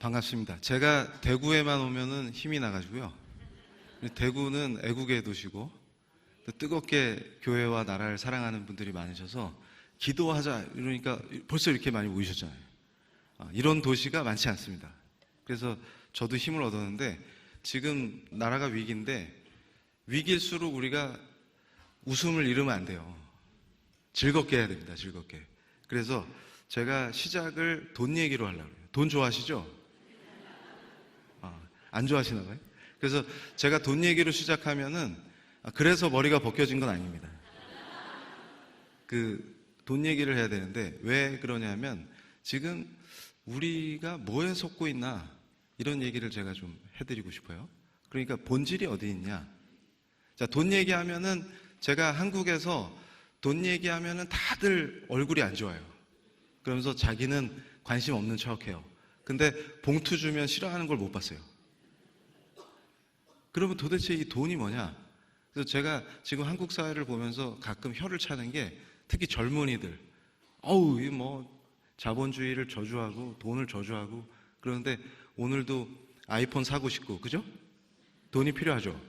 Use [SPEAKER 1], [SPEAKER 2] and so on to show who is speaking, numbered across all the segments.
[SPEAKER 1] 반갑습니다. 제가 대구에만 오면은 힘이 나가지고요. 대구는 애국의 도시고 또 뜨겁게 교회와 나라를 사랑하는 분들이 많으셔서 기도하자 이러니까 벌써 이렇게 많이 모이셨잖아요. 이런 도시가 많지 않습니다. 그래서 저도 힘을 얻었는데 지금 나라가 위기인데 위기일수록 우리가 웃음을 잃으면 안 돼요. 즐겁게 해야 됩니다. 즐겁게. 그래서 제가 시작을 돈 얘기로 하려고 해요. 돈 좋아하시죠? 안 좋아하시나 봐요? 그래서 제가 돈 얘기로 시작하면은 그래서 머리가 벗겨진 건 아닙니다. 돈 얘기를 해야 되는데 왜 그러냐면 지금 우리가 뭐에 속고 있나 이런 얘기를 제가 좀 해드리고 싶어요. 그러니까 본질이 어디 있냐. 자, 돈 얘기하면은 제가 한국에서 돈 얘기하면은 다들 얼굴이 안 좋아요. 그러면서 자기는 관심 없는 척해요. 근데 봉투 주면 싫어하는 걸 못 봤어요. 그러면 도대체 이 돈이 뭐냐? 그래서 제가 지금 한국 사회를 보면서 가끔 혀를 차는 게 특히 젊은이들. 이 자본주의를 저주하고 돈을 저주하고 그런데 오늘도 아이폰 사고 싶고, 그죠? 돈이 필요하죠.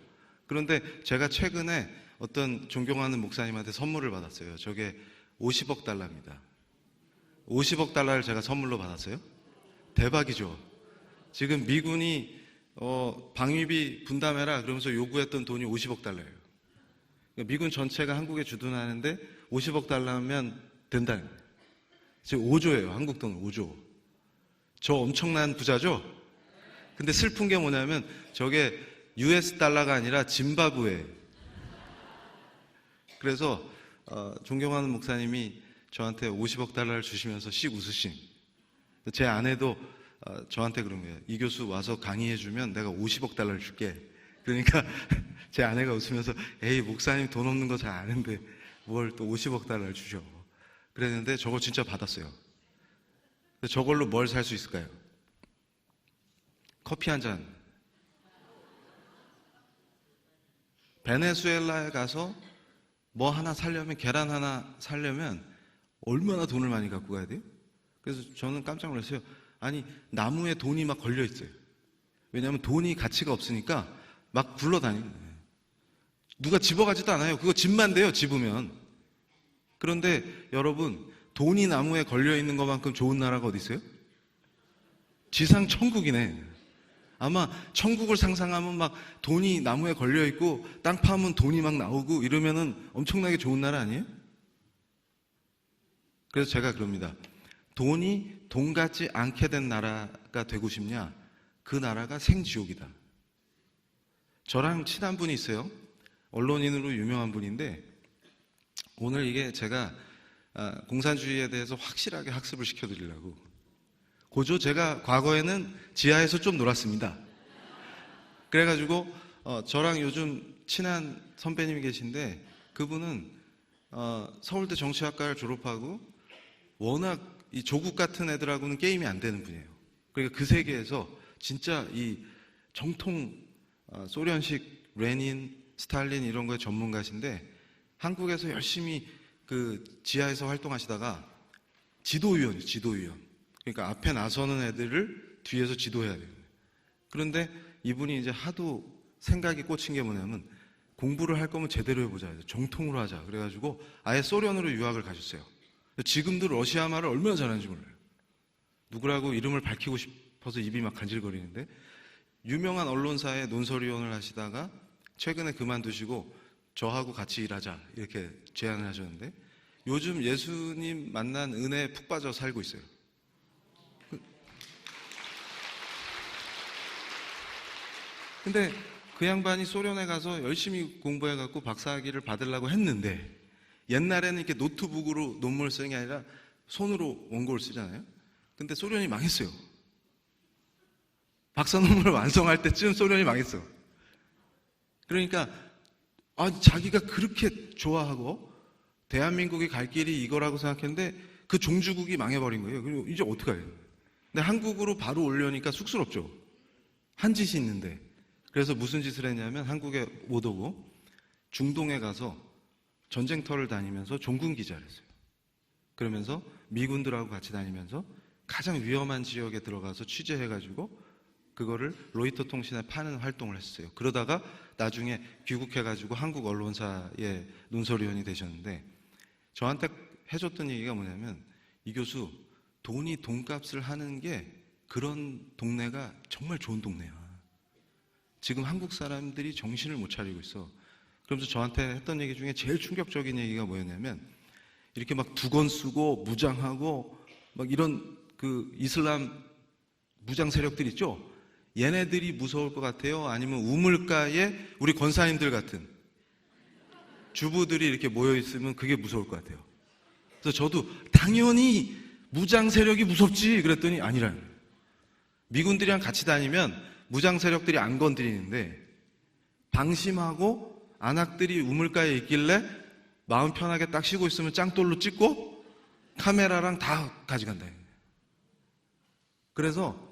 [SPEAKER 1] 그런데 제가 최근에 어떤 존경하는 목사님한테 선물을 받았어요. 저게 50억 달러입니다. 50억 달러를 제가 선물로 받았어요. 대박이죠. 지금 미군이 방위비 분담해라 그러면서 요구했던 돈이 50억 달러예요. 그러니까 미군 전체가 한국에 주둔하는데 50억 달러면 된다는 거예요. 지금 5조예요. 한국 돈 5조. 저 엄청난 부자죠? 근데 슬픈 게 뭐냐면 저게 US 달러가 아니라 짐바브웨. 그래서 존경하는 목사님이 저한테 50억 달러를 주시면서 씩 웃으신. 제 아내도 저한테 그런 거예요. 이 교수 와서 강의해주면 내가 50억 달러를 줄게. 그러니까 제 아내가 웃으면서 에이 목사님 돈 없는 거 잘 아는데 뭘 또 50억 달러를 주셔. 그랬는데 저거 진짜 받았어요. 저걸로 뭘 살 수 있을까요? 커피 한 잔. 베네수엘라에 가서 뭐 하나 사려면 계란 하나 사려면 얼마나 돈을 많이 갖고 가야 돼요? 그래서 저는 깜짝 놀랐어요. 아니 나무에 돈이 막 걸려 있어요. 왜냐하면 돈이 가치가 없으니까 막 굴러다니는 거예요. 누가 집어가지도 않아요. 그거 집만 돼요. 집으면. 그런데 여러분 돈이 나무에 걸려 있는 것만큼 좋은 나라가 어디 있어요? 지상 천국이네. 아마 천국을 상상하면 막 돈이 나무에 걸려 있고 땅 파면 돈이 막 나오고 이러면은 엄청나게 좋은 나라 아니에요? 그래서 제가 그럽니다. 돈이 돈 같지 않게 된 나라가 되고 싶냐? 그 나라가 생지옥이다. 저랑 친한 분이 있어요. 언론인으로 유명한 분인데 오늘 이게 제가 공산주의에 대해서 확실하게 학습을 시켜드리려고. 고조 제가 과거에는 지하에서 좀 놀았습니다. 그래가지고 저랑 요즘 친한 선배님이 계신데 그분은 서울대 정치학과를 졸업하고 워낙 이 조국 같은 애들하고는 게임이 안 되는 분이에요. 그러니까 그 세계에서 진짜 이 정통 소련식 레닌, 스탈린 이런 거에 전문가신데 한국에서 열심히 그 지하에서 활동하시다가 지도위원이에요. 지도위원. 그러니까 앞에 나서는 애들을 뒤에서 지도해야 돼요. 그런데 이분이 이제 하도 생각이 꽂힌 게 뭐냐면 공부를 할 거면 제대로 해보자. 정통으로 하자. 그래가지고 아예 소련으로 유학을 가셨어요. 지금도 러시아 말을 얼마나 잘하는지 몰라요. 누구라고 이름을 밝히고 싶어서 입이 막 간질거리는데 유명한 언론사에 논설위원을 하시다가 최근에 그만두시고 저하고 같이 일하자 이렇게 제안을 하셨는데 요즘 예수님 만난 은혜에 푹 빠져 살고 있어요. 근데 그 양반이 소련에 가서 열심히 공부해갖고 박사학위를 받으려고 했는데 옛날에는 이렇게 노트북으로 논문을 쓰는 게 아니라 손으로 원고를 쓰잖아요. 근데 소련이 망했어요. 박사 논문을 완성할 때쯤 소련이 망했어. 그러니까 자기가 그렇게 좋아하고 대한민국이 갈 길이 이거라고 생각했는데 그 종주국이 망해버린 거예요. 그리고 이제 어떡해요? 근데 한국으로 바로 오려니까 쑥스럽죠. 한 짓이 있는데. 그래서 무슨 짓을 했냐면 한국에 못 오고 중동에 가서 전쟁터를 다니면서 종군 기자를 했어요. 그러면서 미군들하고 같이 다니면서 가장 위험한 지역에 들어가서 취재해가지고 그거를 로이터 통신에 파는 활동을 했어요. 그러다가 나중에 귀국해가지고 한국 언론사의 논설위원이 되셨는데 저한테 해줬던 얘기가 뭐냐면 이 교수 돈이 돈값을 하는 게 그런 동네가 정말 좋은 동네야. 지금 한국 사람들이 정신을 못 차리고 있어. 그러면서 저한테 했던 얘기 중에 제일 충격적인 얘기가 뭐였냐면 이렇게 막 두건 쓰고 무장하고 막 이런 그 이슬람 무장 세력들 있죠? 얘네들이 무서울 것 같아요? 아니면 우물가에 우리 권사님들 같은 주부들이 이렇게 모여 있으면 그게 무서울 것 같아요. 그래서 저도 당연히 무장 세력이 무섭지 그랬더니 아니라는 거예요. 미군들이랑 같이 다니면 무장 세력들이 안 건드리는데 방심하고 안악들이 우물가에 있길래 마음 편하게 딱 쉬고 있으면 짱돌로 찍고 카메라랑 다 가져간다. 그래서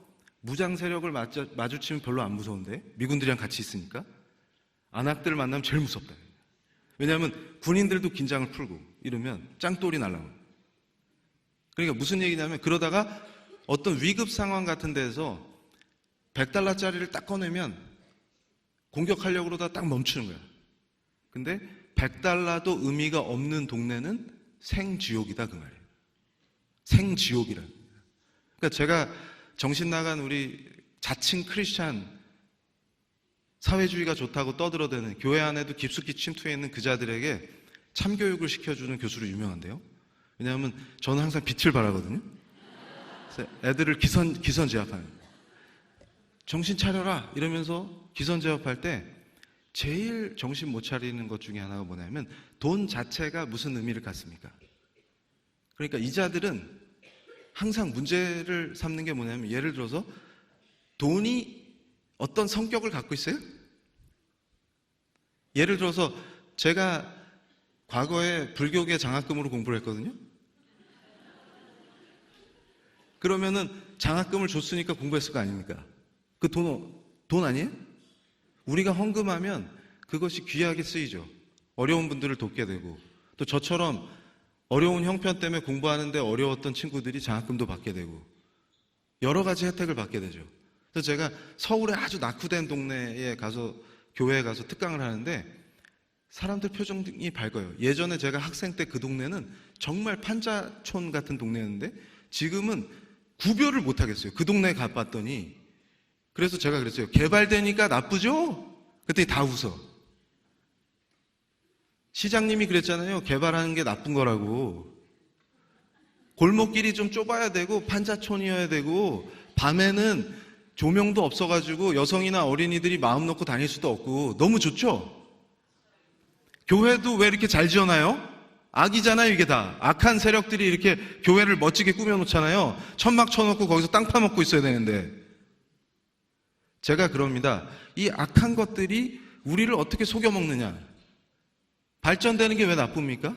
[SPEAKER 1] 무장 세력을 마주치면 별로 안 무서운데 미군들이랑 같이 있으니까 안악들을 만나면 제일 무섭다. 왜냐하면 군인들도 긴장을 풀고 이러면 짱돌이 날라오고. 그러니까 무슨 얘기냐면 그러다가 어떤 위급 상황 같은 데서 $100짜리를 딱 꺼내면 공격하려고 그러다 딱 멈추는 거야. 근데 $100도 의미가 없는 동네는 생지옥이다 그 말이에요. 생지옥이라. 그러니까 제가 정신 나간 우리 자칭 크리스찬 사회주의가 좋다고 떠들어대는 교회 안에도 깊숙이 침투해 있는 그 자들에게 참교육을 시켜주는 교수로 유명한데요. 왜냐하면 저는 항상 빛을 발하거든요. 그래서 애들을 기선제압하는. 정신 차려라 이러면서 기선제압할 때 제일 정신 못 차리는 것 중에 하나가 뭐냐면 돈 자체가 무슨 의미를 갖습니까? 그러니까 이 자들은 항상 문제를 삼는 게 뭐냐면 예를 들어서 돈이 어떤 성격을 갖고 있어요? 예를 들어서 제가 과거에 불교계 장학금으로 공부를 했거든요. 그러면은 장학금을 줬으니까 공부했을 거 아닙니까? 그 돈 아니에요? 우리가 헌금하면 그것이 귀하게 쓰이죠. 어려운 분들을 돕게 되고 또 저처럼 어려운 형편 때문에 공부하는데 어려웠던 친구들이 장학금도 받게 되고 여러 가지 혜택을 받게 되죠. 그래서 제가 서울에 아주 낙후된 동네에 가서 교회에 가서 특강을 하는데 사람들 표정이 밝아요. 예전에 제가 학생 때 그 동네는 정말 판자촌 같은 동네였는데 지금은 구별을 못 하겠어요. 그 동네에 가봤더니 그래서 제가 그랬어요. 개발되니까 나쁘죠? 그랬더니 다 웃어. 시장님이 그랬잖아요. 개발하는 게 나쁜 거라고. 골목길이 좀 좁아야 되고 판자촌이어야 되고 밤에는 조명도 없어가지고 여성이나 어린이들이 마음 놓고 다닐 수도 없고 너무 좋죠? 교회도 왜 이렇게 잘 지어놔요? 악이잖아요 이게 다. 악한 세력들이 이렇게 교회를 멋지게 꾸며놓잖아요. 천막 쳐놓고 거기서 땅 파먹고 있어야 되는데 제가 그럽니다. 이 악한 것들이 우리를 어떻게 속여먹느냐. 발전되는 게 왜 나쁩니까?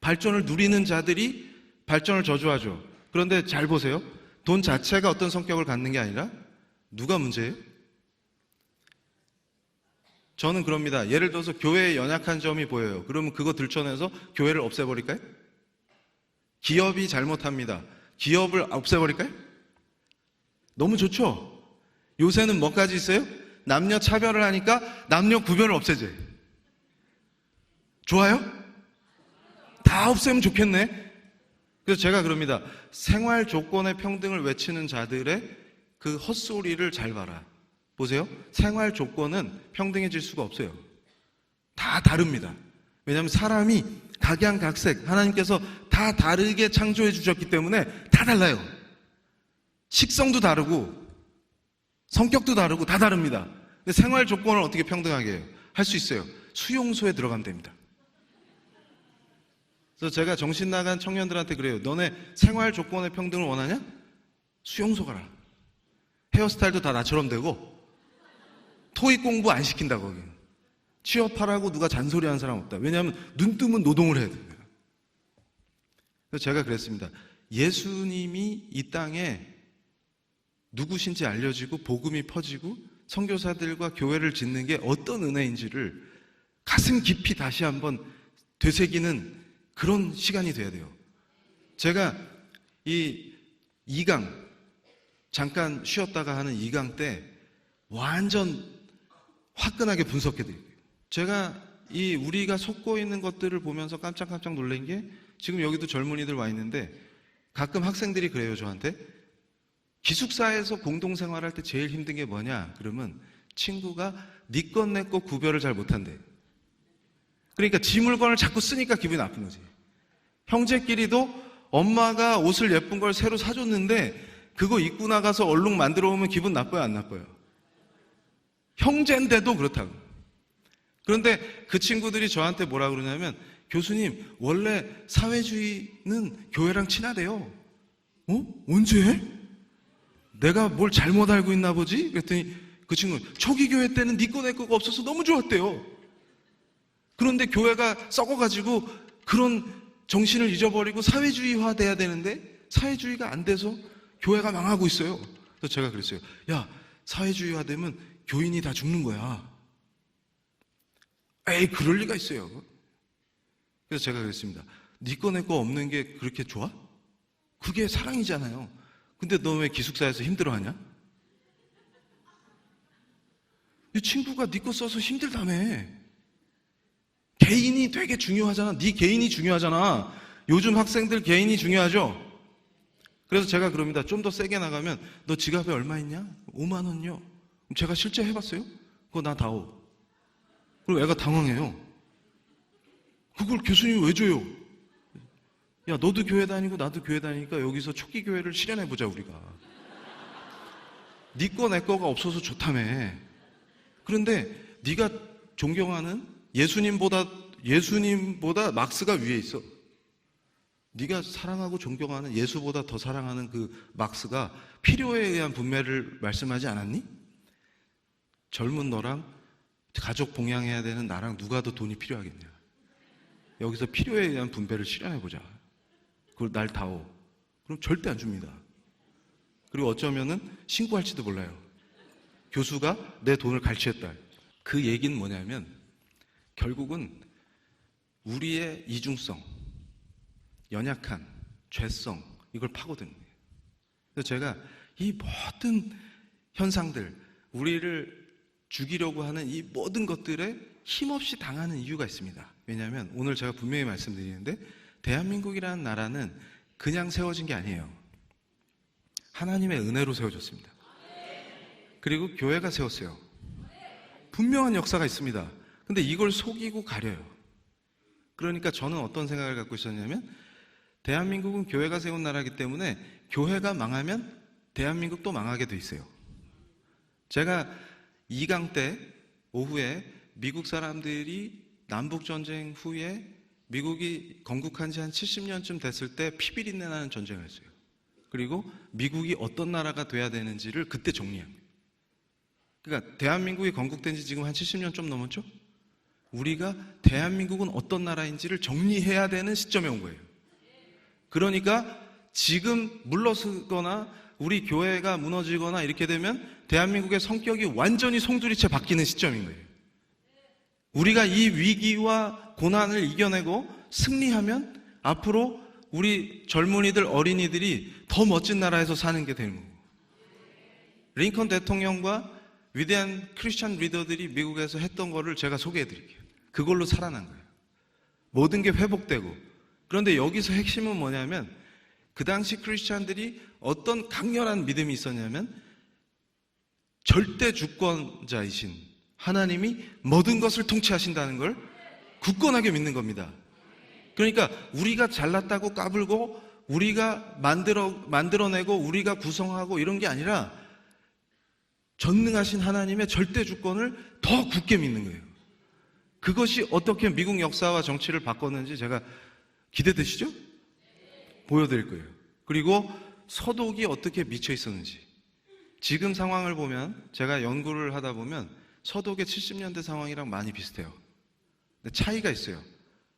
[SPEAKER 1] 발전을 누리는 자들이 발전을 저주하죠. 그런데 잘 보세요. 돈 자체가 어떤 성격을 갖는 게 아니라 누가 문제예요? 저는 그럽니다. 예를 들어서 교회에 연약한 점이 보여요. 그러면 그거 들춰내서 교회를 없애버릴까요? 기업이 잘못합니다. 기업을 없애버릴까요? 너무 좋죠? 요새는 뭐까지 있어요? 남녀 차별을 하니까 남녀 구별을 없애지. 좋아요? 다 없애면 좋겠네. 그래서 제가 그럽니다. 생활 조건의 평등을 외치는 자들의 그 헛소리를 잘 봐라. 보세요. 생활 조건은 평등해질 수가 없어요. 다 다릅니다. 왜냐하면 사람이 각양각색 하나님께서 다 다르게 창조해 주셨기 때문에 다 달라요. 식성도 다르고 성격도 다르고 다 다릅니다. 근데 생활 조건을 어떻게 평등하게 해요? 할 수 있어요. 수용소에 들어가면 됩니다. 그래서 제가 정신 나간 청년들한테 그래요. 너네 생활 조건의 평등을 원하냐? 수용소 가라. 헤어스타일도 다 나처럼 되고 토익 공부 안 시킨다 거기. 취업하라고 누가 잔소리하는 사람 없다. 왜냐하면 눈 뜨면 노동을 해야 됩니다. 그래서 제가 그랬습니다. 예수님이 이 땅에 누구신지 알려지고 복음이 퍼지고 선교사들과 교회를 짓는 게 어떤 은혜인지를 가슴 깊이 다시 한번 되새기는 그런 시간이 돼야 돼요. 제가 이 2강, 잠깐 쉬었다가 하는 2강 때 완전 화끈하게 분석해드릴게요. 제가 우리가 속고 있는 것들을 보면서 깜짝깜짝 놀란 게, 지금 여기도 젊은이들 와 있는데 가끔 학생들이 그래요, 저한테. 기숙사에서 공동생활할 때 제일 힘든 게 뭐냐? 그러면 친구가 네 것 내 것 구별을 잘 못한대. 그러니까 지 물건을 자꾸 쓰니까 기분이 나쁜 거지. 형제끼리도 엄마가 옷을 예쁜 걸 새로 사줬는데 그거 입고 나가서 얼룩 만들어 오면 기분 나빠요, 안 나빠요? 형제인데도 그렇다고. 그런데 그 친구들이 저한테 뭐라 그러냐면, 교수님, 원래 사회주의는 교회랑 친하대요. 언제? 내가 뭘 잘못 알고 있나 보지? 그랬더니 그 친구는 초기 교회 때는 네 거 내 거가 없어서 너무 좋았대요. 그런데 교회가 썩어가지고 그런 정신을 잊어버리고 사회주의화 돼야 되는데 사회주의가 안 돼서 교회가 망하고 있어요. 그래서 제가 그랬어요. 야, 사회주의화 되면 교인이 다 죽는 거야. 에이, 그럴 리가 있어요. 그래서 제가 그랬습니다. 네 거 내 거 없는 게 그렇게 좋아? 그게 사랑이잖아요. 근데 너 왜 기숙사에서 힘들어하냐? 이 친구가 네 거 써서 힘들다며. 개인이 되게 중요하잖아. 네 개인이 중요하잖아. 요즘 학생들 개인이 중요하죠? 그래서 제가 그럽니다. 좀 더 세게 나가면 너 지갑에 얼마 있냐? 5만 원요. 제가 실제 해봤어요? 그거 나 다오. 그리고 애가 당황해요. 그걸 교수님이 왜 줘요? 야, 너도 교회 다니고 나도 교회 다니니까 여기서 초기 교회를 실현해보자, 우리가. 네 거 내 거가 없어서 좋다며. 그런데 네가 존경하는 예수님보다 막스가 위에 있어. 네가 사랑하고 존경하는 예수보다 더 사랑하는 그 막스가 필요에 의한 분배를 말씀하지 않았니? 젊은 너랑 가족 봉양해야 되는 나랑 누가 더 돈이 필요하겠냐? 여기서 필요에 의한 분배를 실현해보자. 그걸 날 다오. 그럼 절대 안 줍니다. 그리고 어쩌면은 신고할지도 몰라요. 교수가 내 돈을 갈취했다. 그 얘기는 뭐냐면 결국은 우리의 이중성, 연약한, 죄성, 이걸 파고드는 거예요. 그래서 제가 이 모든 현상들, 우리를 죽이려고 하는 이 모든 것들에 힘없이 당하는 이유가 있습니다. 왜냐하면 오늘 제가 분명히 말씀드리는데 대한민국이라는 나라는 그냥 세워진 게 아니에요. 하나님의 은혜로 세워졌습니다. 그리고 교회가 세웠어요. 분명한 역사가 있습니다. 근데 이걸 속이고 가려요. 그러니까 저는 어떤 생각을 갖고 있었냐면 대한민국은 교회가 세운 나라이기 때문에 교회가 망하면 대한민국도 망하게 돼 있어요. 제가 2강 때 오후에 미국 사람들이 남북전쟁 후에 미국이 건국한 지 한 70년쯤 됐을 때 피비린내 나는 전쟁을 했어요. 그리고 미국이 어떤 나라가 돼야 되는지를 그때 정리합니다. 그러니까 대한민국이 건국된 지 지금 한 70년 좀 넘었죠? 우리가 대한민국은 어떤 나라인지를 정리해야 되는 시점에 온 거예요. 그러니까 지금 물러서거나 우리 교회가 무너지거나 이렇게 되면 대한민국의 성격이 완전히 송두리째 바뀌는 시점인 거예요. 우리가 이 위기와 고난을 이겨내고 승리하면 앞으로 우리 젊은이들, 어린이들이 더 멋진 나라에서 사는 게 되는 거고, 링컨 대통령과 위대한 크리스찬 리더들이 미국에서 했던 거를 제가 소개해 드릴게요. 그걸로 살아난 거예요. 모든 게 회복되고. 그런데 여기서 핵심은 뭐냐면 그 당시 크리스찬들이 어떤 강렬한 믿음이 있었냐면 절대 주권자이신 하나님이 모든 것을 통치하신다는 걸 굳건하게 믿는 겁니다. 그러니까 우리가 잘났다고 까불고 우리가 만들어내고 우리가 구성하고 이런 게 아니라 전능하신 하나님의 절대 주권을 더 굳게 믿는 거예요. 그것이 어떻게 미국 역사와 정치를 바꿨는지 제가 기대되시죠? 보여드릴 거예요. 그리고 서독이 어떻게 미쳐 있었는지. 지금 상황을 보면 제가 연구를 하다 보면 서독의 70년대 상황이랑 많이 비슷해요. 근데 차이가 있어요.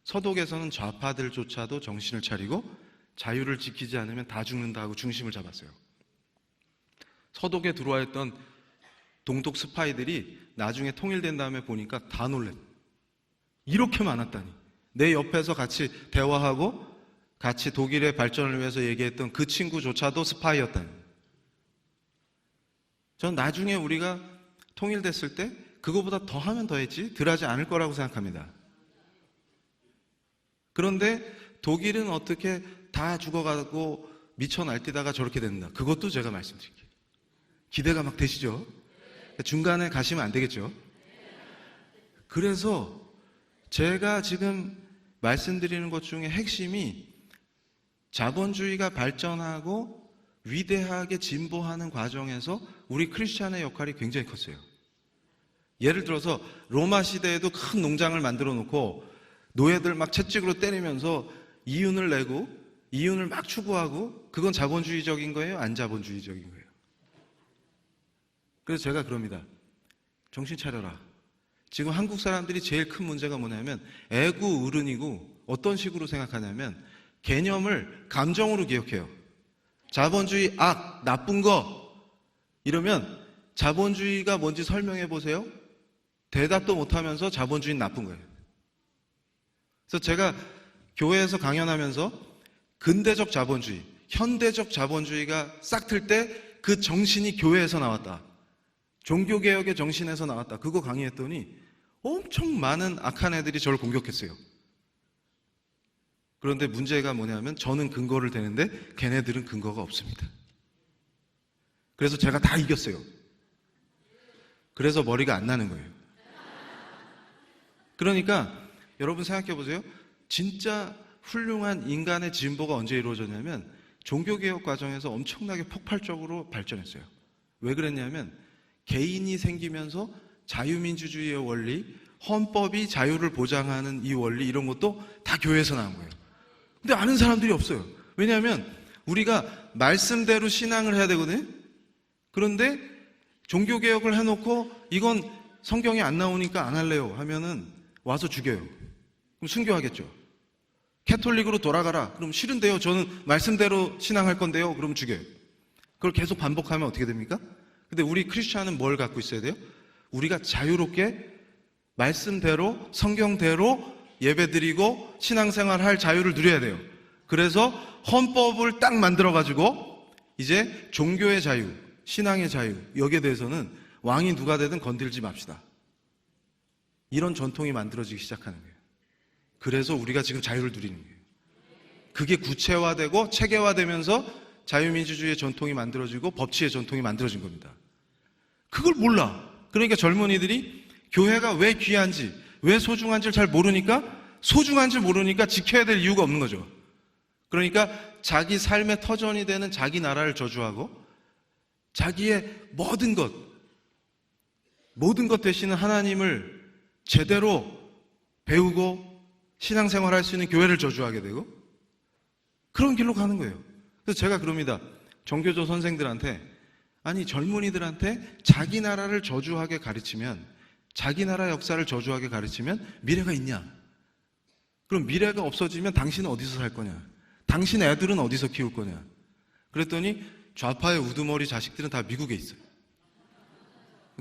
[SPEAKER 1] 서독에서는 좌파들조차도 정신을 차리고 자유를 지키지 않으면 다 죽는다 하고 중심을 잡았어요. 서독에 들어와 있던 동독 스파이들이 나중에 통일된 다음에 보니까 다 놀랬어요. 이렇게 많았다니. 내 옆에서 같이 대화하고 같이 독일의 발전을 위해서 얘기했던 그 친구조차도 스파이였다. 전 나중에 우리가 통일됐을 때 그거보다 더 하면 더 했지 덜 하지 않을 거라고 생각합니다. 그런데 독일은 어떻게 다 죽어가고 미쳐 날뛰다가 저렇게 된다. 그것도 제가 말씀드릴게요. 기대가 막 되시죠? 중간에 가시면 안 되겠죠? 그래서 제가 지금 말씀드리는 것 중에 핵심이 자본주의가 발전하고 위대하게 진보하는 과정에서 우리 크리스찬의 역할이 굉장히 컸어요. 예를 들어서 로마 시대에도 큰 농장을 만들어 놓고 노예들 막 채찍으로 때리면서 이윤을 내고 이윤을 막 추구하고 그건 자본주의적인 거예요? 안 자본주의적인 거예요? 그래서 제가 그럽니다. 정신 차려라. 지금 한국 사람들이 제일 큰 문제가 뭐냐면 애구 어른이고 어떤 식으로 생각하냐면 개념을 감정으로 기억해요. 자본주의 악, 나쁜 거 이러면 자본주의가 뭔지 설명해 보세요. 대답도 못하면서 자본주의는 나쁜 거예요. 그래서 제가 교회에서 강연하면서 근대적 자본주의, 현대적 자본주의가 싹틀 때 그 정신이 교회에서 나왔다. 종교개혁의 정신에서 나왔다. 그거 강의했더니 엄청 많은 악한 애들이 저를 공격했어요. 그런데 문제가 뭐냐면 저는 근거를 대는데 걔네들은 근거가 없습니다. 그래서 제가 다 이겼어요. 그래서 머리가 안 나는 거예요. 그러니까 여러분 생각해 보세요. 진짜 훌륭한 인간의 진보가 언제 이루어졌냐면 종교개혁 과정에서 엄청나게 폭발적으로 발전했어요. 왜 그랬냐면 개인이 생기면서 자유민주주의의 원리, 헌법이 자유를 보장하는 이 원리 이런 것도 다 교회에서 나온 거예요. 근데 아는 사람들이 없어요. 왜냐하면 우리가 말씀대로 신앙을 해야 되거든요. 그런데 종교개혁을 해놓고 이건 성경에 안 나오니까 안 할래요 하면은 와서 죽여요. 그럼 순교하겠죠. 캐톨릭으로 돌아가라. 그럼 싫은데요. 저는 말씀대로 신앙할 건데요. 그럼 죽여요. 그걸 계속 반복하면 어떻게 됩니까? 근데 우리 크리스찬은 뭘 갖고 있어야 돼요? 우리가 자유롭게 말씀대로 성경대로 예배드리고 신앙생활 할 자유를 누려야 돼요. 그래서 헌법을 딱 만들어가지고 이제 종교의 자유, 신앙의 자유 여기에 대해서는 왕이 누가 되든 건들지 맙시다. 이런 전통이 만들어지기 시작하는 거예요. 그래서 우리가 지금 자유를 누리는 거예요. 그게 구체화되고 체계화되면서 자유민주주의의 전통이 만들어지고 법치의 전통이 만들어진 겁니다. 그걸 몰라. 그러니까 젊은이들이 교회가 왜 귀한지, 왜 소중한지를 잘 모르니까 소중한지 모르니까 지켜야 될 이유가 없는 거죠. 그러니까 자기 삶의 터전이 되는 자기 나라를 저주하고 자기의 모든 것 되시는 하나님을 제대로 배우고 신앙생활할 수 있는 교회를 저주하게 되고 그런 길로 가는 거예요. 그래서 제가 그럽니다. 정교조 선생들한테 아니 젊은이들한테 자기 나라를 저주하게 가르치면 자기 나라 역사를 저주하게 가르치면 미래가 있냐? 그럼 미래가 없어지면 당신은 어디서 살 거냐? 당신 애들은 어디서 키울 거냐? 그랬더니 좌파의 우두머리 자식들은 다 미국에 있어요.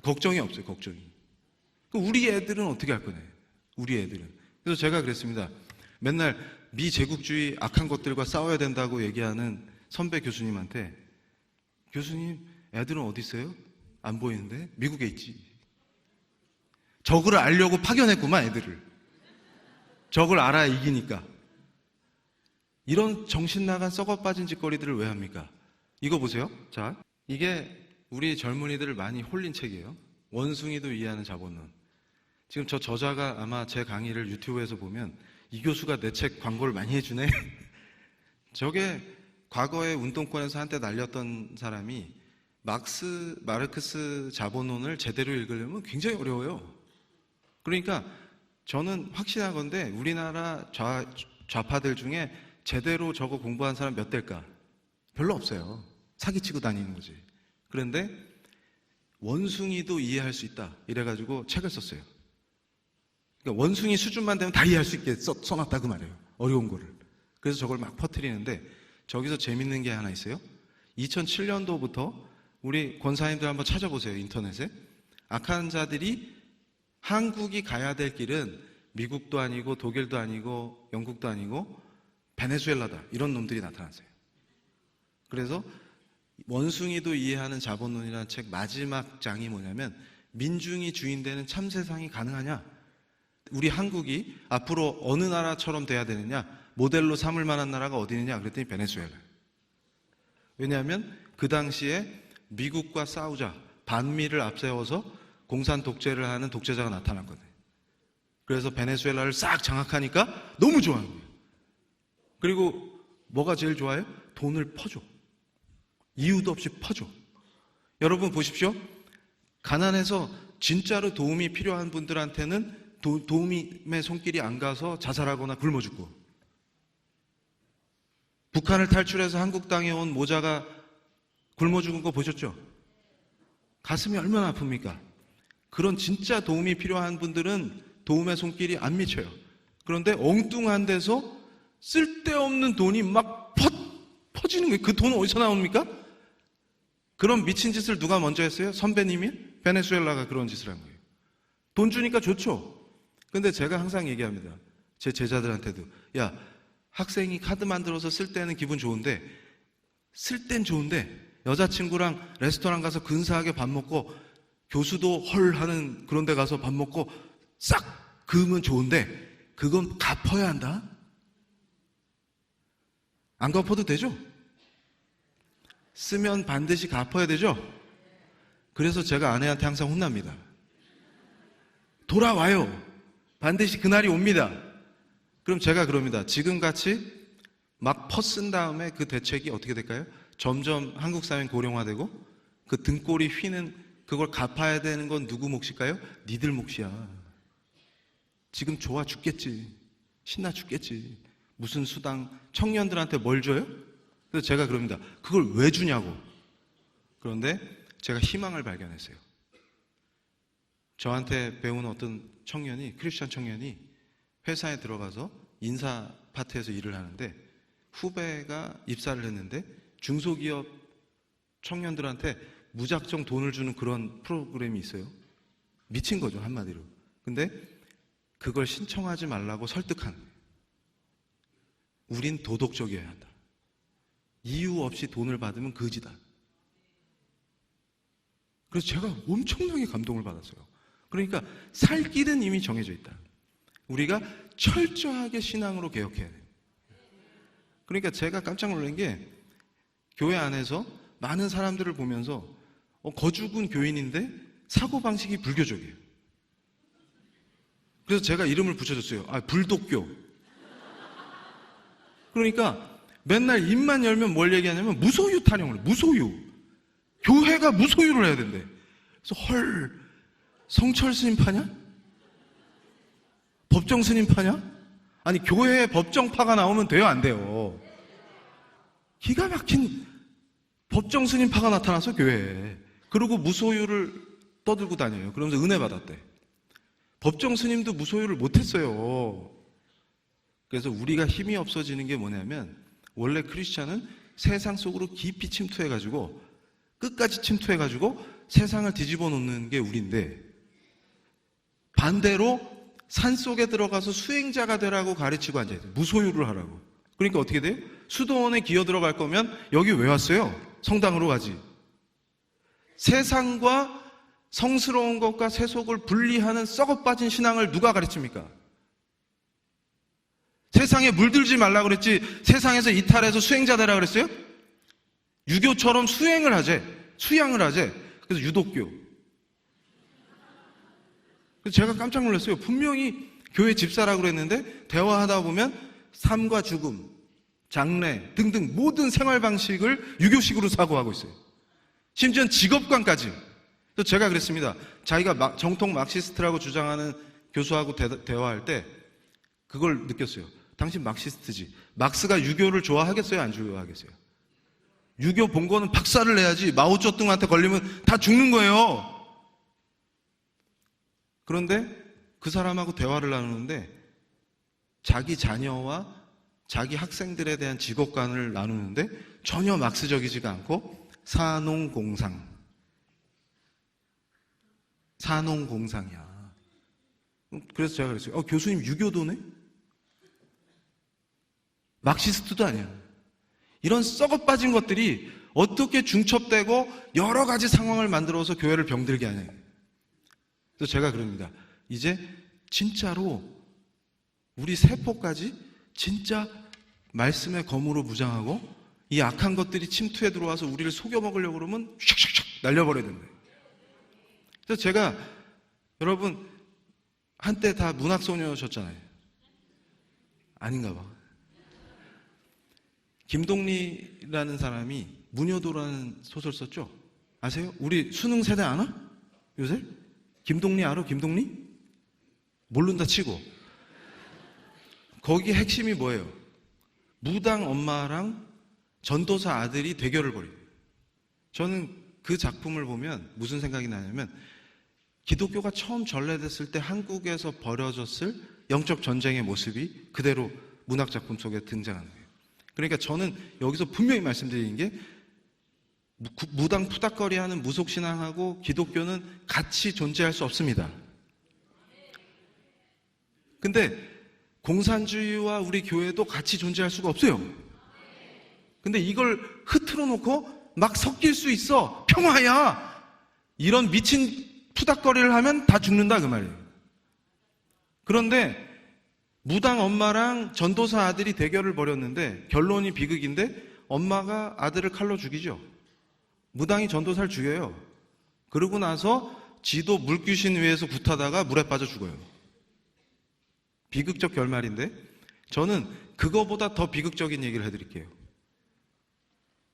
[SPEAKER 1] 걱정이 없어요. 걱정이. 우리 애들은 어떻게 할 거냐? 우리 애들은. 그래서 제가 그랬습니다. 맨날 미제국주의 악한 것들과 싸워야 된다고 얘기하는 선배 교수님한테 교수님 애들은 어디 있어요? 안 보이는데? 미국에 있지. 적을 알려고 파견했구만 애들을. 적을 알아야 이기니까. 이런 정신 나간 썩어 빠진 짓거리들을 왜 합니까? 이거 보세요. 자, 이게 우리 젊은이들을 많이 홀린 책이에요. 원숭이도 이해하는 자본론. 지금 저 저자가 아마 제 강의를 유튜브에서 보면 이 교수가 내 책 광고를 많이 해주네. 저게 과거에 운동권에서 한때 날렸던 사람이 마르크스 자본론을 제대로 읽으려면 굉장히 어려워요. 그러니까 저는 확신하건대 우리나라 좌파들 중에 제대로 저거 공부한 사람 몇 대일까? 별로 없어요. 사기치고 다니는 거지. 그런데 원숭이도 이해할 수 있다. 이래가지고 책을 썼어요. 그러니까 원숭이 수준만 되면 다 이해할 수 있게 써놨다 그 말이에요. 어려운 거를. 그래서 저걸 막 퍼뜨리는데 저기서 재밌는 게 하나 있어요. 2007년도부터 우리 권사님들 한번 찾아보세요. 인터넷에. 악한 자들이 한국이 가야 될 길은 미국도 아니고 독일도 아니고 영국도 아니고 베네수엘라다. 이런 놈들이 나타났어요. 그래서 원숭이도 이해하는 자본론이라는 책 마지막 장이 뭐냐면 민중이 주인되는 참 세상이 가능하냐? 우리 한국이 앞으로 어느 나라처럼 돼야 되느냐? 모델로 삼을 만한 나라가 어디 있느냐? 그랬더니 베네수엘라. 왜냐하면 그 당시에 미국과 싸우자, 반미를 앞세워서 공산 독재를 하는 독재자가 나타났거든요. 그래서 베네수엘라를 싹 장악하니까 너무 좋아하는 거예요. 그리고 뭐가 제일 좋아요? 돈을 퍼줘. 이유도 없이 퍼줘. 여러분 보십시오. 가난해서 진짜로 도움이 필요한 분들한테는 도움의 손길이 안 가서 자살하거나 굶어 죽고, 북한을 탈출해서 한국 땅에 온 모자가 굶어 죽은 거 보셨죠? 가슴이 얼마나 아픕니까? 그런 진짜 도움이 필요한 분들은 도움의 손길이 안 미쳐요. 그런데 엉뚱한 데서 쓸데없는 돈이 막 퍼지는 거예요. 그 돈은 어디서 나옵니까? 그런 미친 짓을 누가 먼저 했어요? 선배님이? 베네수엘라가 그런 짓을 한 거예요. 돈 주니까 좋죠. 근데 제가 항상 얘기합니다. 제 제자들한테도, 야, 학생이 카드 만들어서 쓸 때는 기분 좋은데, 쓸 땐 좋은데 여자친구랑 레스토랑 가서 근사하게 밥 먹고 교수도 헐 하는 그런 데 가서 밥 먹고 싹 그으면 좋은데 그건 갚아야 한다? 안 갚아도 되죠? 쓰면 반드시 갚아야 되죠? 그래서 제가 아내한테 항상 혼납니다. 돌아와요. 반드시 그날이 옵니다. 그럼 제가 그럽니다. 지금같이 막 퍼쓴 다음에 그 대책이 어떻게 될까요? 점점 한국 사회는 고령화되고 그 등골이 휘는 그걸 갚아야 되는 건 누구 몫일까요? 니들 몫이야. 지금 좋아 죽겠지. 신나 죽겠지. 무슨 수당, 청년들한테 뭘 줘요? 그래서 제가 그럽니다. 그걸 왜 주냐고. 그런데 제가 희망을 발견했어요. 저한테 배운 어떤 청년이, 크리스찬 청년이 회사에 들어가서 인사 파트에서 일을 하는데 후배가 입사를 했는데 중소기업 청년들한테 무작정 돈을 주는 그런 프로그램이 있어요. 미친 거죠, 한마디로. 근데 그걸 신청하지 말라고 설득한 거예요. 우린 도덕적이어야 한다. 이유 없이 돈을 받으면 거지다. 그래서 제가 엄청나게 감동을 받았어요. 그러니까 살 길은 이미 정해져 있다. 우리가 철저하게 신앙으로 개혁해야 돼요. 그러니까 제가 깜짝 놀란 게 교회 안에서 많은 사람들을 보면서 거죽은 교인인데 사고방식이 불교적이에요. 그래서 제가 이름을 붙여줬어요. 불독교. 그러니까 맨날 입만 열면 뭘 얘기하냐면 무소유 타령을, 무소유. 교회가 무소유를 해야 된대. 그래서 헐, 성철 스님 파냐? 법정 스님 파냐? 아니, 교회에 법정파가 나오면 돼요, 안 돼요? 기가 막힌 법정 스님파가 나타나서 교회에. 그리고 무소유를 떠들고 다녀요. 그러면서 은혜 받았대. 법정 스님도 무소유를 못했어요. 그래서 우리가 힘이 없어지는 게 뭐냐면, 원래 크리스찬은 세상 속으로 깊이 침투해가지고 끝까지 침투해가지고 세상을 뒤집어 놓는 게 우리인데, 반대로 산속에 들어가서 수행자가 되라고 가르치고 앉아있어요. 무소유를 하라고. 그러니까 어떻게 돼요? 수도원에 기어 들어갈 거면 여기 왜 왔어요? 성당으로 가지. 세상과 성스러운 것과 세속을 분리하는 썩어 빠진 신앙을 누가 가르칩니까? 세상에 물들지 말라 그랬지 세상에서 이탈해서 수행자 되라 그랬어요? 유교처럼 수행을 하재, 수양을 하재. 그래서 유독교. 그래서 제가 깜짝 놀랐어요. 분명히 교회 집사라고 그랬는데 대화하다 보면 삶과 죽음, 장래 등등 모든 생활 방식을 유교식으로 사고하고 있어요. 심지어는 직업관까지. 그래서 제가 그랬습니다. 자기가 정통 막시스트라고 주장하는 교수하고 대화할 때 그걸 느꼈어요. 당신 막시스트지. 막스가 유교를 좋아하겠어요? 안 좋아하겠어요? 유교 본거는 박살을 내야지. 마오쩌둥한테 걸리면 다 죽는 거예요. 그런데 그 사람하고 대화를 나누는데 자기 자녀와 자기 학생들에 대한 직업관을 나누는데 전혀 막스적이지가 않고 산농공상이야. 그래서 제가 그랬어요. 교수님 유교도네? 막시스트도 아니야. 이런 썩어 빠진 것들이 어떻게 중첩되고 여러 가지 상황을 만들어서 교회를 병들게 하냐. 그래서 제가 그럽니다. 이제 진짜로 우리 세포까지 진짜 말씀의 검으로 무장하고 이 악한 것들이 침투해 들어와서 우리를 속여 먹으려고 그러면 샥샥샥 날려버려야 된다. 그래서 제가 여러분 한때 다 문학소녀셨잖아요. 아닌가 봐. 김동리라는 사람이 무녀도라는 소설 썼죠? 아세요? 우리 수능 세대 아나? 요새? 김동리 알아? 김동리? 모른다 치고. 거기 핵심이 뭐예요? 무당 엄마랑 전도사 아들이 대결을 벌여요. 저는 그 작품을 보면 무슨 생각이 나냐면 기독교가 처음 전래됐을 때 한국에서 벌어졌을 영적 전쟁의 모습이 그대로 문학 작품 속에 등장하는 거예요. 그러니까 저는 여기서 분명히 말씀드리는 게 무당 푸닥거리하는 무속신앙하고 기독교는 같이 존재할 수 없습니다. 근데 공산주의와 우리 교회도 같이 존재할 수가 없어요. 근데 이걸 흐트러 놓고 막 섞일 수 있어. 평화야. 이런 미친 푸닥거리를 하면 다 죽는다 그 말이에요. 그런데 무당 엄마랑 전도사 아들이 대결을 벌였는데 결론이 비극인데 엄마가 아들을 칼로 죽이죠. 무당이 전도사를 죽여요. 그러고 나서 지도 물귀신 위에서 굿하다가 물에 빠져 죽어요. 비극적 결말인데 저는 그거보다 더 비극적인 얘기를 해드릴게요.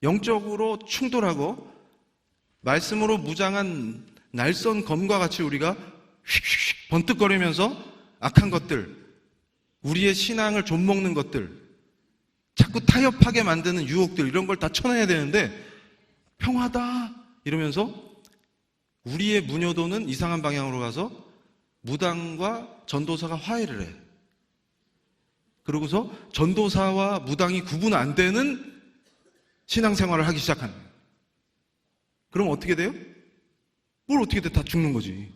[SPEAKER 1] 영적으로 충돌하고 말씀으로 무장한 날선 검과 같이 우리가 휙휙 번뜩거리면서 악한 것들, 우리의 신앙을 좀먹는 것들, 자꾸 타협하게 만드는 유혹들 이런 걸 다 쳐내야 되는데 평화다 이러면서 우리의 무녀도는 이상한 방향으로 가서 무당과 전도사가 화해를 해. 그러고서 전도사와 무당이 구분 안 되는 신앙생활을 하기 시작하는 거예요. 그럼 어떻게 돼요? 뭘 어떻게 돼? 다 죽는 거지.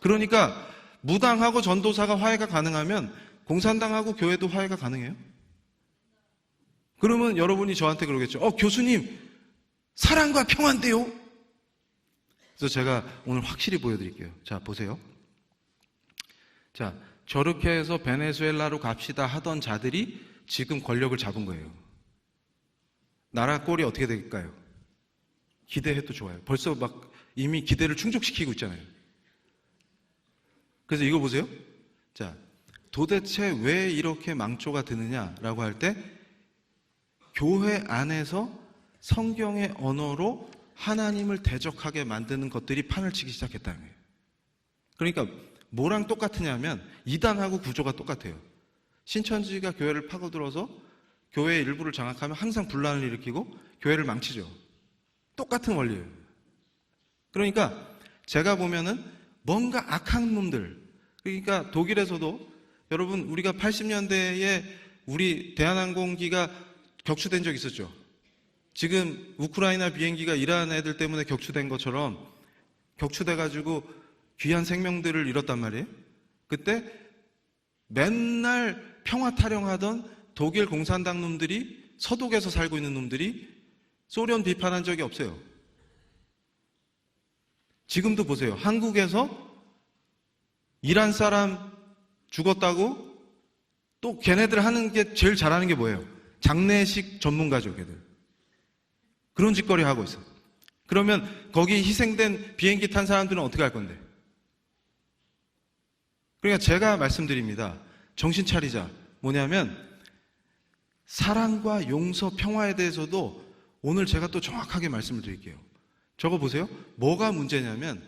[SPEAKER 1] 그러니까 무당하고 전도사가 화해가 가능하면 공산당하고 교회도 화해가 가능해요? 그러면 여러분이 저한테 그러겠죠. 교수님 사랑과 평화인데요? 그래서 제가 오늘 확실히 보여드릴게요. 자, 보세요. 자, 저렇게 해서 베네수엘라로 갑시다 하던 자들이 지금 권력을 잡은 거예요. 나라 꼴이 어떻게 될까요? 기대해도 좋아요. 벌써 막 이미 기대를 충족시키고 있잖아요. 그래서 이거 보세요. 자, 도대체 왜 이렇게 망조가 드느냐라고 할 때 교회 안에서 성경의 언어로 하나님을 대적하게 만드는 것들이 판을 치기 시작했다는 거예요. 그러니까 뭐랑 똑같으냐면 이단하고 구조가 똑같아요. 신천지가 교회를 파고들어서 교회의 일부를 장악하면 항상 분란을 일으키고 교회를 망치죠. 똑같은 원리예요. 그러니까 제가 보면은 뭔가 악한 놈들, 그러니까 독일에서도 여러분 우리가 80년대에 우리 대한항공기가 격추된 적 있었죠. 지금 우크라이나 비행기가 이란 애들 때문에 격추된 것처럼 격추돼가지고 귀한 생명들을 잃었단 말이에요. 그때 맨날 평화 타령하던 독일 공산당 놈들이 서독에서 살고 있는 놈들이 소련 비판한 적이 없어요. 지금도 보세요. 한국에서 이란 사람 죽었다고 또 걔네들 하는 게 제일 잘하는 게 뭐예요? 장례식 전문가죠, 걔들. 그런 짓거리 하고 있어요. 그러면 거기 희생된 비행기 탄 사람들은 어떻게 할 건데? 그러니까 제가 말씀드립니다. 정신 차리자. 뭐냐면 사랑과 용서, 평화에 대해서도 오늘 제가 또 정확하게 말씀을 드릴게요. 저거 보세요. 뭐가 문제냐면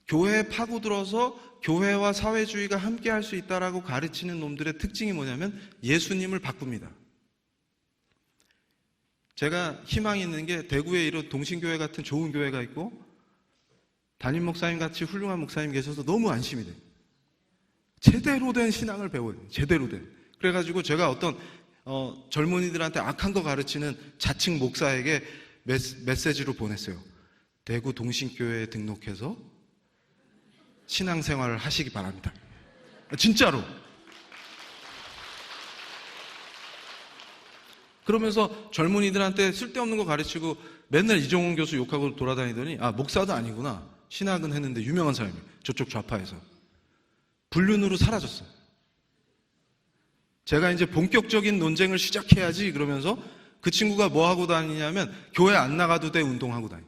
[SPEAKER 1] 교회에 파고들어서 교회와 사회주의가 함께 할 수 있다라고 가르치는 놈들의 특징이 뭐냐면 예수님을 바꿉니다. 제가 희망이 있는 게 대구에 이런 동신교회 같은 좋은 교회가 있고 담임 목사님 같이 훌륭한 목사님 계셔서 너무 안심이 돼요. 제대로 된 신앙을 배워요. 제대로 된. 그래가지고 제가 어떤 젊은이들한테 악한 거 가르치는 자칭 목사에게 메시지로 보냈어요. 대구 동신교회에 등록해서 신앙생활을 하시기 바랍니다. 진짜로. 그러면서 젊은이들한테 쓸데없는 거 가르치고 맨날 이종훈 교수 욕하고 돌아다니더니 목사도 아니구나. 신학은 했는데 유명한 사람이 저쪽 좌파에서 불륜으로 사라졌어요. 제가 이제 본격적인 논쟁을 시작해야지 그러면서 그 친구가 뭐 하고 다니냐면 교회 안 나가도 돼 운동하고 다니.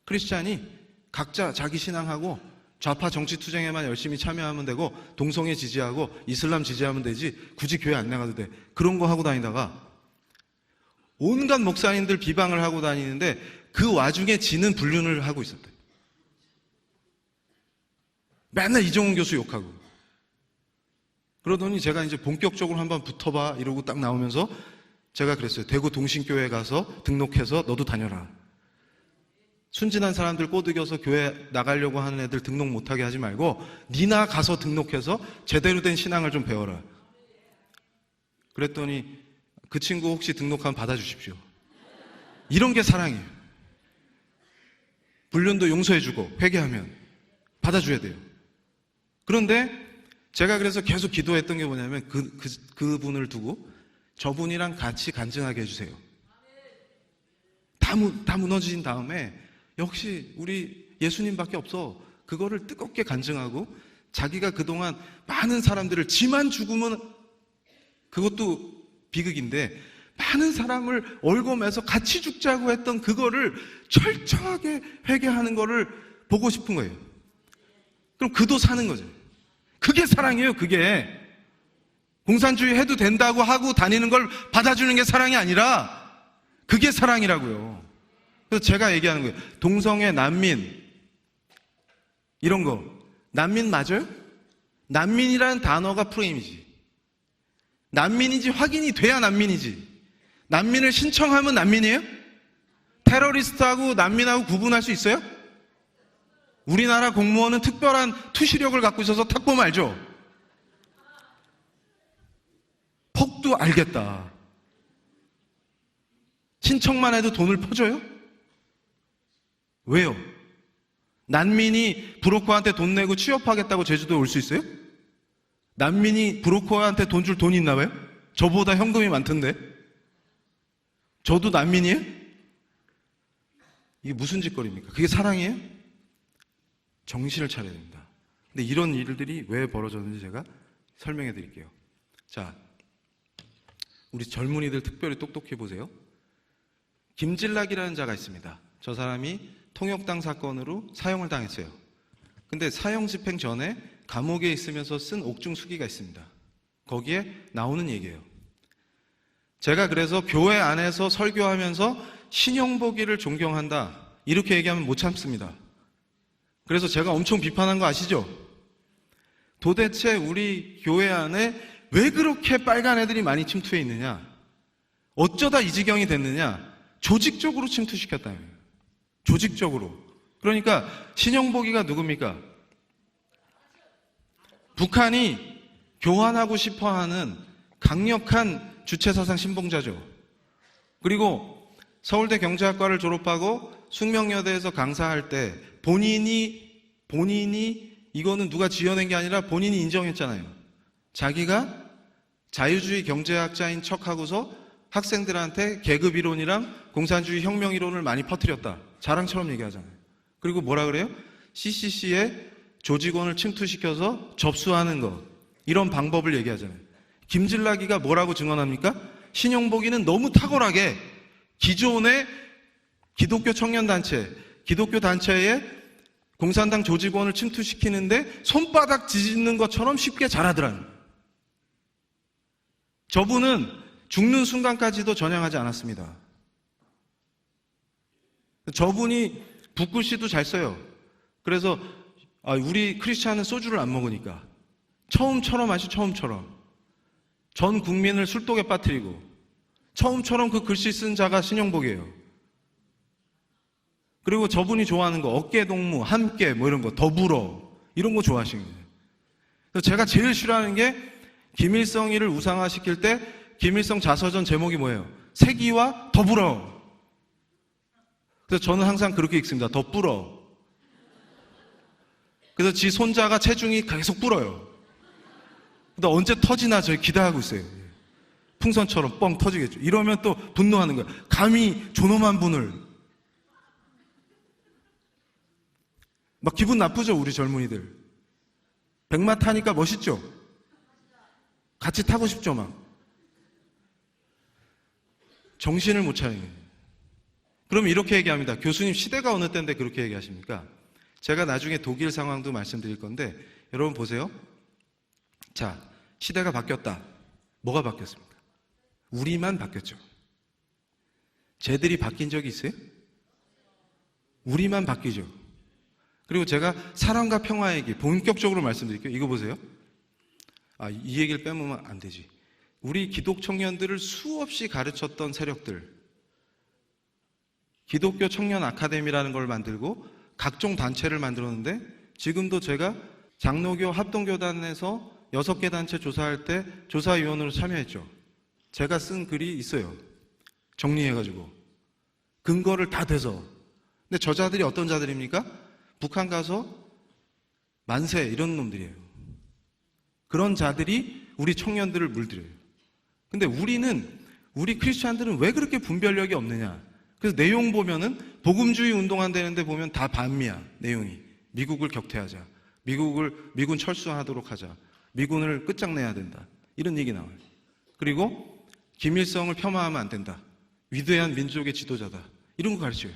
[SPEAKER 1] 크리스찬이 각자 자기 신앙하고 좌파 정치 투쟁에만 열심히 참여하면 되고 동성애 지지하고 이슬람 지지하면 되지 굳이 교회 안 나가도 돼. 그런 거 하고 다니다가 온갖 목사님들 비방을 하고 다니는데 그 와중에 지는 불륜을 하고 있었대. 맨날 이종훈 교수 욕하고. 그러더니 제가 이제 본격적으로 한번 붙어봐 이러고 딱 나오면서 제가 그랬어요. 대구 동신교회 가서 등록해서 너도 다녀라. 순진한 사람들 꼬드겨서 교회 나가려고 하는 애들 등록 못하게 하지 말고 니나 가서 등록해서 제대로 된 신앙을 좀 배워라. 그랬더니 그 친구 혹시 등록하면 받아주십시오. 이런 게 사랑이에요. 불륜도 용서해주고 회개하면 받아줘야 돼요. 그런데 제가 그래서 계속 기도했던 게 뭐냐면 그분을 두고 저분이랑 같이 간증하게 해주세요. 다 무너진 다음에 역시 우리 예수님밖에 없어. 그거를 뜨겁게 간증하고 자기가 그동안 많은 사람들을 지만 죽으면 그것도 비극인데 많은 사람을 얽어매서 같이 죽자고 했던 그거를 철저하게 회개하는 거를 보고 싶은 거예요. 그럼 그도 사는 거죠. 그게 사랑이에요. 그게 공산주의 해도 된다고 하고 다니는 걸 받아주는 게 사랑이 아니라 그게 사랑이라고요. 그래서 제가 얘기하는 거예요. 동성애, 난민 이런 거 난민 맞아요? 난민이라는 단어가 프레임이지. 난민인지 확인이 돼야 난민이지. 난민을 신청하면 난민이에요? 테러리스트하고 난민하고 구분할 수 있어요? 우리나라 공무원은 특별한 투시력을 갖고 있어서 탁 보면 알죠? 폭도 알겠다. 신청만 해도 돈을 퍼줘요? 왜요? 난민이 브로커한테 돈 내고 취업하겠다고 제주도에 올 수 있어요? 난민이 브로커한테 돈 줄 돈이 있나 봐요? 저보다 현금이 많던데? 저도 난민이에요? 이게 무슨 짓거리입니까? 그게 사랑이에요? 정신을 차려야 됩니다. 근데 이런 일들이 왜 벌어졌는지 제가 설명해 드릴게요. 자, 우리 젊은이들 특별히 똑똑해 보세요. 김질락이라는 자가 있습니다. 저 사람이 통역당 사건으로 사형을 당했어요. 근데 사형 집행 전에 감옥에 있으면서 쓴 옥중수기가 있습니다. 거기에 나오는 얘기예요. 제가 그래서 교회 안에서 설교하면서 신용보기를 존경한다 이렇게 얘기하면 못 참습니다. 그래서 제가 엄청 비판한 거 아시죠? 도대체 우리 교회 안에 왜 그렇게 빨간 애들이 많이 침투해 있느냐? 어쩌다 이 지경이 됐느냐? 조직적으로 침투시켰다는 거예요. 조직적으로. 그러니까 신용보기가 누굽니까? 북한이 교환하고 싶어하는 강력한 주체사상 신봉자죠. 그리고 서울대 경제학과를 졸업하고 숙명여대에서 강사할 때 본인이 이거는 누가 지어낸 게 아니라 본인이 인정했잖아요. 자기가 자유주의 경제학자인 척하고서 학생들한테 계급 이론이랑 공산주의 혁명 이론을 많이 퍼뜨렸다. 자랑처럼 얘기하잖아요. 그리고 뭐라 그래요? CCC에 조직원을 침투시켜서 접수하는 거. 이런 방법을 얘기하잖아요. 김질락이가 뭐라고 증언합니까? 신용보기는 너무 탁월하게 기존의 기독교 청년단체, 기독교 단체에 공산당 조직원을 침투시키는데 손바닥 뒤집는 것처럼 쉽게 잘하더라는 거예요. 저분은 죽는 순간까지도 전향하지 않았습니다. 저분이 붓글씨도 잘 써요. 그래서 우리 크리스찬은 소주를 안 먹으니까 처음처럼 하시 처음처럼 전 국민을 술독에 빠뜨리고 처음처럼 그 글씨 쓴 자가 신용복이에요. 그리고 저분이 좋아하는 거 어깨동무, 함께 뭐 이런 거 더불어 이런 거 좋아하시는 거예요. 그래서 제가 제일 싫어하는 게 김일성이를 우상화시킬 때 김일성 자서전 제목이 뭐예요? 세기와 더불어. 그래서 저는 항상 그렇게 읽습니다. 더 불어. 그래서 지 손자가 체중이 계속 불어요. 근데 언제 터지나 저희 기대하고 있어요. 풍선처럼 뻥 터지겠죠. 이러면 또 분노하는 거야. 감히 존엄한 분을. 막 기분 나쁘죠, 우리 젊은이들. 백마 타니까 멋있죠? 같이 타고 싶죠, 막. 정신을 못 차리는. 그럼 이렇게 얘기합니다. 교수님, 시대가 어느 때인데 그렇게 얘기하십니까? 제가 나중에 독일 상황도 말씀드릴 건데, 여러분 보세요. 자, 시대가 바뀌었다. 뭐가 바뀌었습니까? 우리만 바뀌었죠. 쟤들이 바뀐 적이 있어요? 우리만 바뀌죠. 그리고 제가 사랑과 평화 얘기 본격적으로 말씀드릴게요. 이거 보세요. 이 얘기를 빼면 안 되지. 우리 기독 청년들을 수없이 가르쳤던 세력들, 기독교 청년 아카데미라는 걸 만들고 각종 단체를 만들었는데, 지금도 제가 장로교 합동교단에서 6개 단체 조사할 때 조사위원으로 참여했죠. 제가 쓴 글이 있어요. 정리해가지고 근거를 다 대서. 근데 저자들이 어떤 자들입니까? 북한 가서 만세 이런 놈들이에요. 그런 자들이 우리 청년들을 물들여요. 근데 우리 크리스찬들은 왜 그렇게 분별력이 없느냐? 그래서 내용 보면은 복음주의 운동한다는데 보면 다 반미야, 내용이. 미국을 격퇴하자. 미군 철수하도록 하자. 미군을 끝장내야 된다. 이런 얘기 나와요. 그리고 김일성을 폄하하면 안 된다. 위대한 민족의 지도자다. 이런 거 가르쳐요.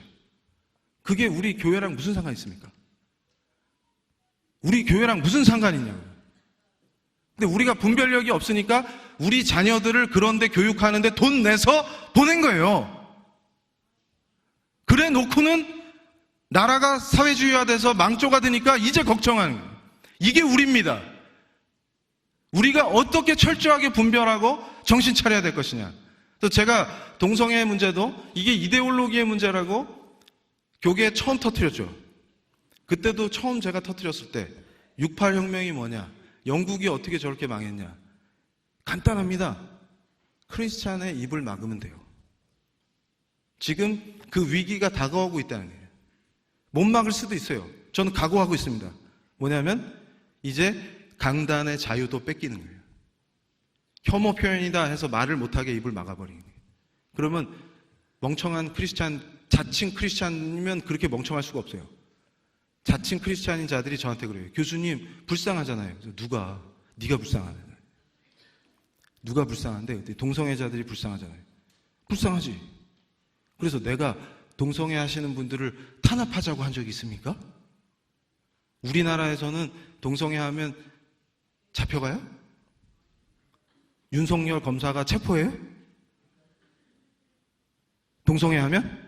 [SPEAKER 1] 그게 우리 교회랑 무슨 상관이 있습니까? 우리 교회랑 무슨 상관이 있냐고요. 근데 우리가 분별력이 없으니까 우리 자녀들을 그런데 교육하는데 돈 내서 보낸 거예요. 그래 놓고는 나라가 사회주의화돼서 망조가 되니까 이제 걱정하는 거예요. 이게 우리입니다. 우리가 어떻게 철저하게 분별하고 정신 차려야 될 것이냐. 그래서 제가 동성애 문제도 이게 이데올로기의 문제라고 교계에 처음 터뜨렸죠. 그때도 처음 제가 터뜨렸을 때 68 혁명이 뭐냐, 영국이 어떻게 저렇게 망했냐. 간단합니다. 크리스찬의 입을 막으면 돼요. 지금 그 위기가 다가오고 있다는 거예요. 못 막을 수도 있어요. 저는 각오하고 있습니다. 뭐냐면 이제 강단의 자유도 뺏기는 거예요. 혐오 표현이다 해서 말을 못하게 입을 막아버리는 거예요. 그러면 멍청한 크리스찬, 자칭 크리스찬이면 그렇게 멍청할 수가 없어요. 자칭 크리스찬인 자들이 저한테 그래요. 교수님 불쌍하잖아요. 그래서 누가? 네가 불쌍하네. 누가 불쌍한데? 동성애자들이 불쌍하잖아요. 불쌍하지. 그래서 내가 동성애 하시는 분들을 탄압하자고 한 적이 있습니까? 우리나라에서는 동성애 하면 잡혀가요? 윤석열 검사가 체포해요? 동성애 하면?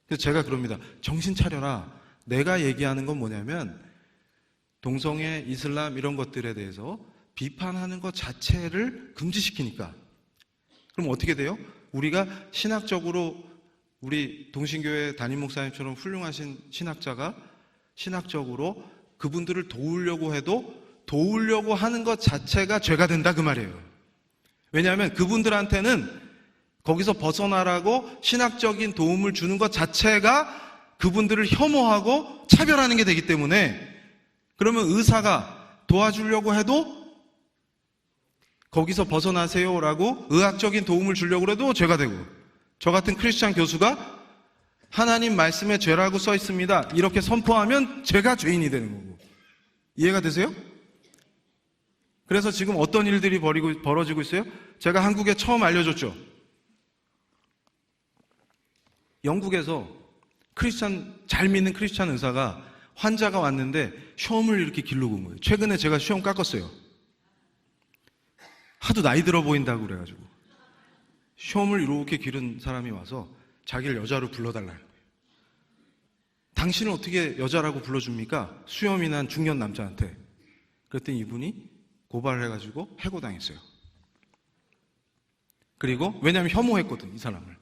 [SPEAKER 1] 그래서 제가 그럽니다. 정신 차려라. 내가 얘기하는 건 뭐냐면 동성애, 이슬람 이런 것들에 대해서 비판하는 것 자체를 금지시키니까. 그럼 어떻게 돼요? 우리가 신학적으로 우리 동신교회 담임 목사님처럼 훌륭하신 신학자가 신학적으로 그분들을 도우려고 해도 도우려고 하는 것 자체가 죄가 된다 그 말이에요. 왜냐하면 그분들한테는 거기서 벗어나라고 신학적인 도움을 주는 것 자체가 그분들을 혐오하고 차별하는 게 되기 때문에, 그러면 의사가 도와주려고 해도 거기서 벗어나세요라고 의학적인 도움을 주려고 해도 죄가 되고, 저 같은 크리스찬 교수가 하나님 말씀에 죄라고 써 있습니다 이렇게 선포하면 제가 죄인이 되는 거고. 이해가 되세요? 그래서 지금 어떤 일들이 벌어지고 있어요? 제가 한국에 처음 알려줬죠. 영국에서 잘 믿는 크리스찬 의사가 환자가 왔는데 시험을 이렇게 기르고 온 거예요. 최근에 제가 시험 깎았어요. 하도 나이 들어 보인다고 그래가지고. 시험을 이렇게 기른 사람이 와서 자기를 여자로 불러달라는 거예요. 당신은 어떻게 여자라고 불러줍니까? 수염이 난 중년 남자한테. 그랬더니 이분이 고발을 해가지고 해고당했어요. 그리고 왜냐하면 혐오했거든, 이 사람을.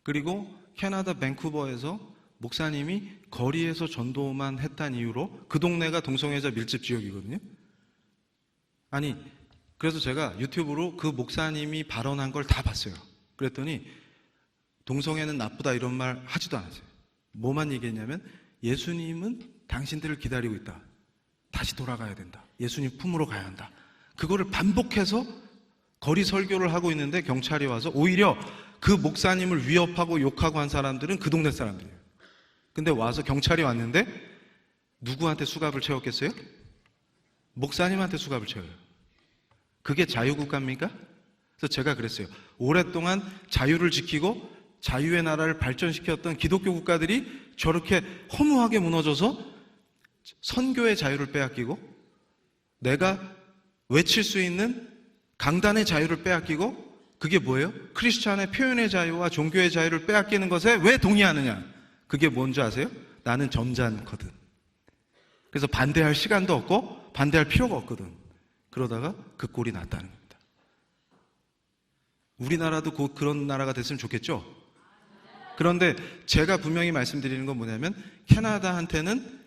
[SPEAKER 1] 그리고 캐나다 밴쿠버에서 목사님이 거리에서 전도만 했다는 이유로, 그 동네가 동성애자 밀집 지역이거든요. 아니, 그래서 제가 유튜브로 그 목사님이 발언한 걸 다 봤어요. 그랬더니 동성애는 나쁘다 이런 말 하지도 않았어요. 뭐만 얘기했냐면 예수님은 당신들을 기다리고 있다. 다시 돌아가야 된다. 예수님 품으로 가야 한다. 그거를 반복해서 거리 설교를 하고 있는데 경찰이 와서 오히려 그 목사님을 위협하고 욕하고 한 사람들은 그 동네 사람들이에요. 근데 와서 경찰이 왔는데 누구한테 수갑을 채웠겠어요? 목사님한테 수갑을 채워요. 그게 자유국가입니까? 그래서 제가 그랬어요. 오랫동안 자유를 지키고 자유의 나라를 발전시켰던 기독교 국가들이 저렇게 허무하게 무너져서 선교의 자유를 빼앗기고 내가 외칠 수 있는 강단의 자유를 빼앗기고 그게 뭐예요? 크리스찬의 표현의 자유와 종교의 자유를 빼앗기는 것에 왜 동의하느냐? 그게 뭔지 아세요? 나는 점잖거든. 그래서 반대할 시간도 없고 반대할 필요가 없거든. 그러다가 그 꼴이 났다는 겁니다. 우리나라도 곧 그런 나라가 됐으면 좋겠죠? 그런데 제가 분명히 말씀드리는 건 뭐냐면 캐나다한테는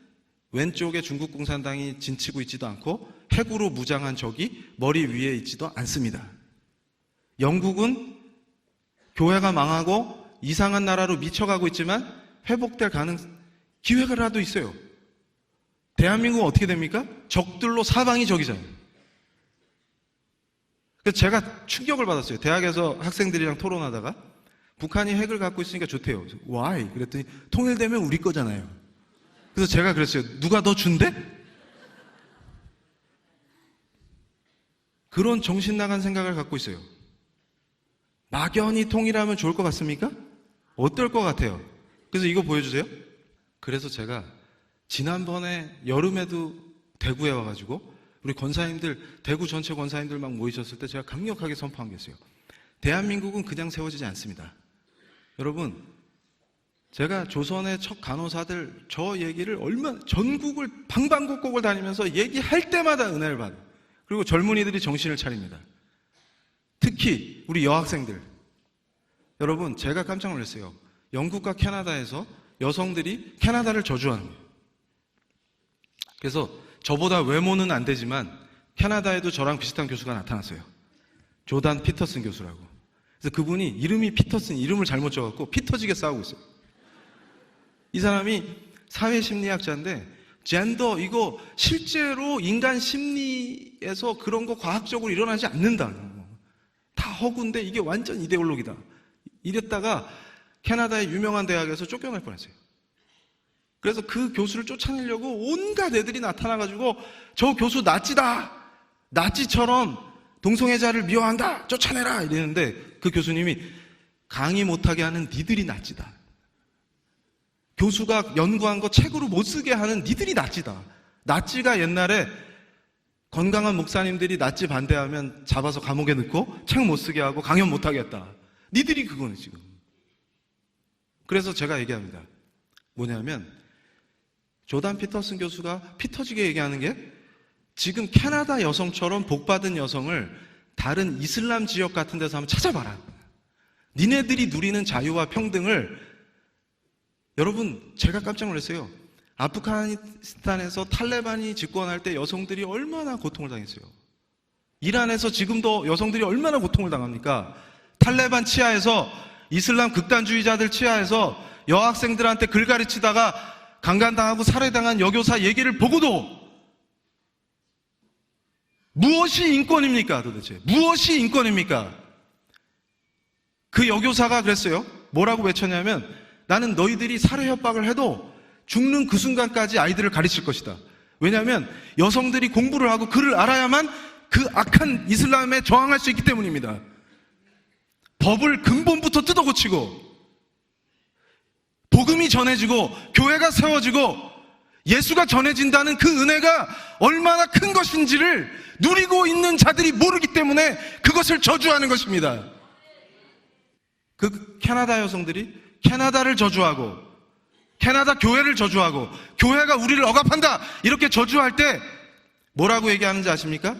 [SPEAKER 1] 왼쪽에 중국 공산당이 진치고 있지도 않고 핵으로 무장한 적이 머리 위에 있지도 않습니다. 영국은 교회가 망하고 이상한 나라로 미쳐가고 있지만 회복될 기회가라도 있어요. 대한민국은 어떻게 됩니까? 적들로 사방이 적이잖아요. 그래서 제가 충격을 받았어요. 대학에서 학생들이랑 토론하다가 북한이 핵을 갖고 있으니까 좋대요. Why? 그랬더니 통일되면 우리 거잖아요. 그래서 제가 그랬어요. 누가 더 준대? 그런 정신 나간 생각을 갖고 있어요. 막연히 통일하면 좋을 것 같습니까? 어떨 것 같아요? 그래서 이거 보여주세요. 그래서 제가 지난번에 여름에도 대구에 와가지고 우리 권사님들, 대구 전체 권사님들 막 모이셨을 때 제가 강력하게 선포한 게 있어요. 대한민국은 그냥 세워지지 않습니다. 여러분, 제가 조선의 첫 간호사들 저 얘기를 전국을 방방곡곡을 다니면서 얘기할 때마다 은혜를 받아요. 그리고 젊은이들이 정신을 차립니다. 특히 우리 여학생들. 여러분, 제가 깜짝 놀랐어요. 영국과 캐나다에서 여성들이 캐나다를 저주하는 거예요. 그래서 저보다 외모는 안 되지만 캐나다에도 저랑 비슷한 교수가 나타났어요. 조단 피터슨 교수라고. 그래서 그분이 이름이 피터슨, 이름을 잘못 적었고 피 터지게 싸우고 있어요. 이 사람이 사회심리학자인데 젠더 이거 실제로 인간 심리에서 그런 거 과학적으로 일어나지 않는다. 다 허구인데 이게 완전 이데올로기다. 이랬다가 캐나다의 유명한 대학에서 쫓겨날 뻔했어요. 그래서 그 교수를 쫓아내려고 온갖 애들이 나타나가지고 저 교수 나치다. 나치처럼 동성애자를 미워한다. 쫓아내라. 이랬는데 그 교수님이 강의 못하게 하는 니들이 나치다. 교수가 연구한 거 책으로 못 쓰게 하는 니들이 나치다. 나치가 옛날에 건강한 목사님들이 나치 반대하면 잡아서 감옥에 넣고 책 못 쓰게 하고 강연 못 하게 했다. 니들이 그거는 지금. 그래서 제가 얘기합니다. 뭐냐면 조단 피터슨 교수가 피 터지게 얘기하는 게 지금 캐나다 여성처럼 복받은 여성을 다른 이슬람 지역 같은 데서 한번 찾아봐라. 니네들이 누리는 자유와 평등을 여러분, 제가 깜짝 놀랐어요. 아프가니스탄에서 탈레반이 집권할 때 여성들이 얼마나 고통을 당했어요. 이란에서 지금도 여성들이 얼마나 고통을 당합니까? 탈레반 치하에서 이슬람 극단주의자들 치하에서 여학생들한테 글 가르치다가 강간당하고 살해당한 여교사 얘기를 보고도 무엇이 인권입니까 도대체? 무엇이 인권입니까? 그 여교사가 그랬어요. 뭐라고 외쳤냐면 나는 너희들이 살해 협박을 해도 죽는 그 순간까지 아이들을 가르칠 것이다. 왜냐하면 여성들이 공부를 하고 글을 알아야만 그 악한 이슬람에 저항할 수 있기 때문입니다. 법을 근본부터 뜯어고치고 복음이 전해지고 교회가 세워지고 예수가 전해진다는 그 은혜가 얼마나 큰 것인지를 누리고 있는 자들이 모르기 때문에 그것을 저주하는 것입니다. 그 캐나다 여성들이 캐나다를 저주하고 캐나다 교회를 저주하고 교회가 우리를 억압한다 이렇게 저주할 때 뭐라고 얘기하는지 아십니까?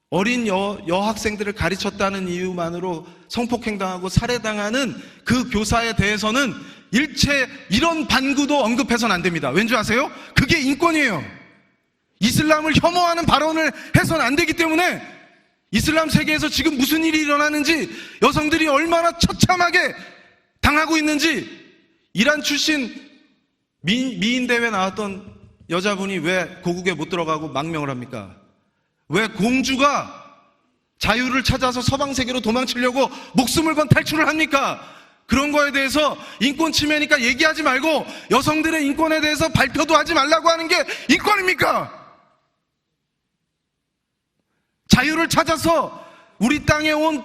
[SPEAKER 1] 어린 여학생들을 가르쳤다는 이유만으로 성폭행당하고 살해당하는 그 교사에 대해서는 일체 이런 반구도 언급해서는 안 됩니다. 왠지 아세요? 그게 인권이에요. 이슬람을 혐오하는 발언을 해서는 안 되기 때문에 이슬람 세계에서 지금 무슨 일이 일어나는지 여성들이 얼마나 처참하게 당하고 있는지 이란 출신 미인 대회 나왔던 여자분이 왜 고국에 못 들어가고 망명을 합니까? 왜 공주가 자유를 찾아서 서방 세계로 도망치려고 목숨을 건 탈출을 합니까? 그런 거에 대해서 인권 침해니까 얘기하지 말고 여성들의 인권에 대해서 발표도 하지 말라고 하는 게 인권입니까? 자유를 찾아서 우리 땅에 온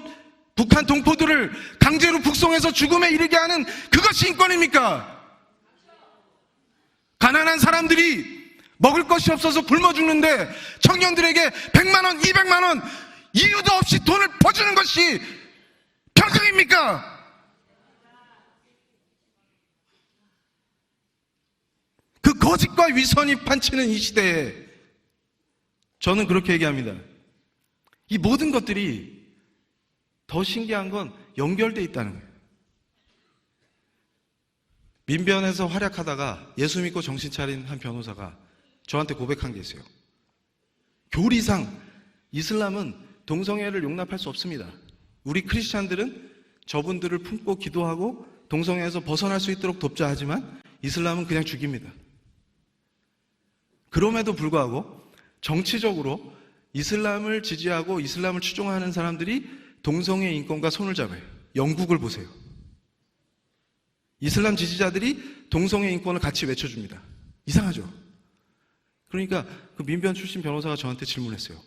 [SPEAKER 1] 북한 동포들을 강제로 북송해서 죽음에 이르게 하는 그것이 인권입니까? 가난한 사람들이 먹을 것이 없어서 굶어 죽는데 청년들에게 100만 원, 200만 원 이유도 없이 돈을 퍼주는 것이 평등입니까? 그 거짓과 위선이 판치는 이 시대에 저는 그렇게 얘기합니다. 이 모든 것들이 더 신기한 건 연결되어 있다는 거예요. 민변에서 활약하다가 예수 믿고 정신 차린 한 변호사가 저한테 고백한 게 있어요. 교리상 이슬람은 동성애를 용납할 수 없습니다. 우리 크리스찬들은 저분들을 품고 기도하고 동성애에서 벗어날 수 있도록 돕자 하지만 이슬람은 그냥 죽입니다. 그럼에도 불구하고 정치적으로 이슬람을 지지하고 이슬람을 추종하는 사람들이 동성애 인권과 손을 잡아요. 영국을 보세요. 이슬람 지지자들이 동성애 인권을 같이 외쳐줍니다. 이상하죠? 그러니까 그 민변 출신 변호사가 저한테 질문했어요.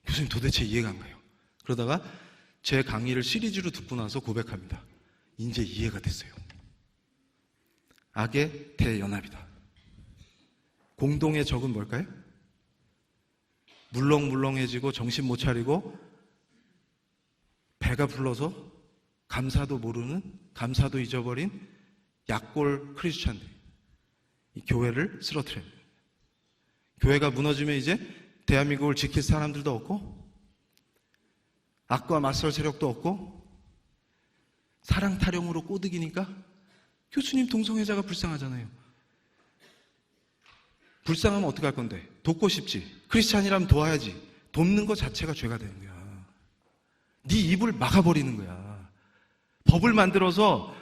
[SPEAKER 1] 교수님 도대체 이해가 안 가요. 그러다가 제 강의를 시리즈로 듣고 나서 고백합니다. 이제 이해가 됐어요. 악의 대연합이다. 공동의 적은 뭘까요? 물렁물렁해지고 정신 못 차리고 배가 불러서 감사도 모르는, 감사도 잊어버린 약골 크리스찬들이 이 교회를 쓰러뜨려요. 교회가 무너지면 이제 대한민국을 지킬 사람들도 없고 악과 맞설 세력도 없고 사랑 타령으로 꼬드기니까 교수님 동성애자가 불쌍하잖아요. 불쌍하면 어떡할 건데? 돕고 싶지. 크리스찬이라면 도와야지. 돕는 것 자체가 죄가 되는 거야. 네 입을 막아버리는 거야. 법을 만들어서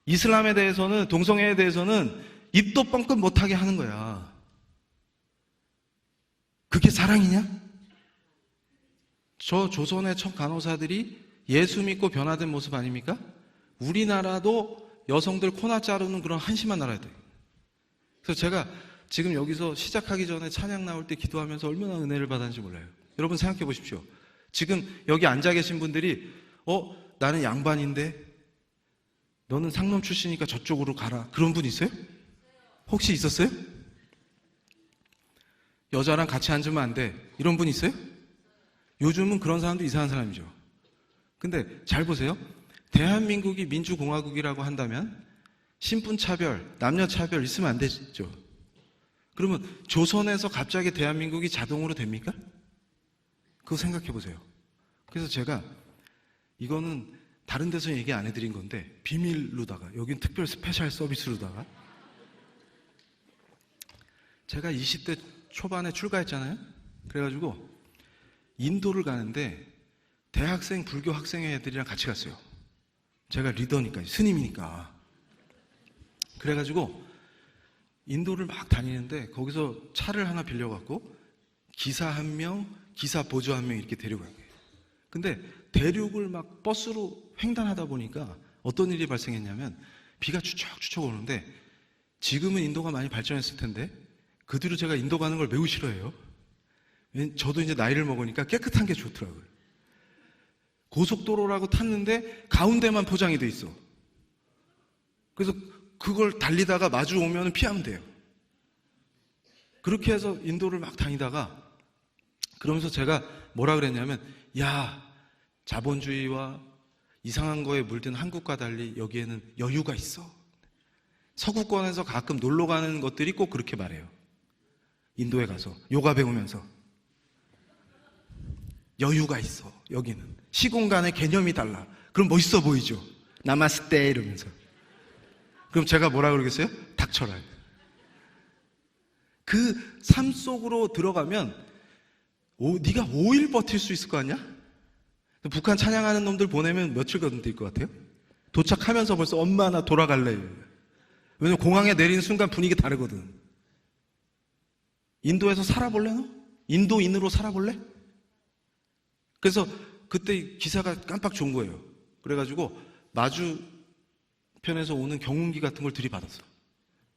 [SPEAKER 1] 이슬람에 대해서는, 동성애에 대해서는 입도 뻥끗 못하게 하는 거야. 그게 사랑이냐? 저 조선의 첫 간호사들이 예수 믿고 변화된 모습 아닙니까? 우리나라도 여성들 코나 자르는 그런 한심한 나라야 돼. 그래서 제가 지금 여기서 시작하기 전에 찬양 나올 때 기도하면서 얼마나 은혜를 받았는지 몰라요. 여러분 생각해 보십시오. 지금 여기 앉아 계신 분들이 나는 양반인데 너는 상놈 출신이니까 저쪽으로 가라. 그런 분 있어요? 혹시 있었어요? 여자랑 같이 앉으면 안 돼. 이런 분 있어요? 요즘은 그런 사람도 이상한 사람이죠. 근데 잘 보세요. 대한민국이 민주공화국이라고 한다면 신분차별, 남녀차별 있으면 안 되죠. 그러면 조선에서 갑자기 대한민국이 자동으로 됩니까? 그거 생각해 보세요. 그래서 제가 이거는 다른 데서 얘기 안 해드린 건데 비밀로다가 여긴 특별 스페셜 서비스로다가 제가 20대 초반에 출가했잖아요. 그래가지고 인도를 가는데 대학생 불교 학생회 애들이랑 같이 갔어요. 제가 리더니까 스님이니까. 그래가지고 인도를 막 다니는데 거기서 차를 하나 빌려갖고 기사 한 명, 기사 보조 한 명 이렇게 데려간 거예요. 근데 대륙을 막 버스로 횡단하다 보니까 어떤 일이 발생했냐면 비가 추적추적 오는데 지금은 인도가 많이 발전했을 텐데 그 뒤로 제가 인도 가는 걸 매우 싫어해요. 저도 이제 나이를 먹으니까 깨끗한 게 좋더라고요. 고속도로라고 탔는데 가운데만 포장이 돼 있어. 그래서 그걸 달리다가 마주 오면 피하면 돼요. 그렇게 해서 인도를 막 다니다가 그러면서 제가 뭐라 그랬냐면 야, 자본주의와 이상한 거에 물든 한국과 달리 여기에는 여유가 있어. 서구권에서 가끔 놀러 가는 것들이 꼭 그렇게 말해요. 인도에 가서 요가 배우면서 여유가 있어. 여기는 시공간의 개념이 달라. 그럼 멋있어 보이죠. 나마스테 이러면서. 그럼 제가 뭐라 그러겠어요? 닥쳐라. 그 삶 속으로 들어가면 네가 5일 버틸 수 있을 거 아니야? 북한 찬양하는 놈들 보내면 며칠 건들 것 같아요? 도착하면서 벌써 엄마 나 돌아갈래. 왜냐면 공항에 내리는 순간 분위기 다르거든. 인도에서 살아볼래 너? 인도인으로 살아볼래? 그래서 그때 기사가 깜빡 좋은 거예요. 그래가지고 맞은편에서 오는 경운기 같은 걸 들이받았어.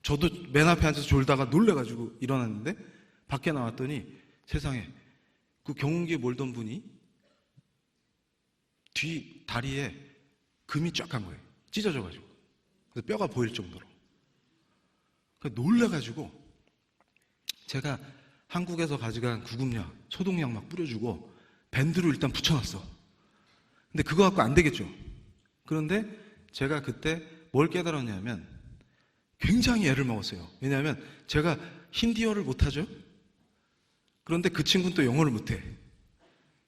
[SPEAKER 1] 저도 맨 앞에 앉아서 졸다가 놀래가지고 일어났는데 밖에 나왔더니 세상에 그 경운기에 몰던 분이 뒤 다리에 금이 쫙 간 거예요. 찢어져가지고. 그래서 뼈가 보일 정도로. 그러니까 놀래가지고 제가 한국에서 가져간 구급약, 소독약 막 뿌려주고 밴드로 일단 붙여놨어. 근데 그거 갖고 안 되겠죠. 그런데 제가 그때 뭘 깨달았냐면 굉장히 애를 먹었어요. 왜냐하면 제가 힌디어를 못하죠. 그런데 그 친구는 또 영어를 못해.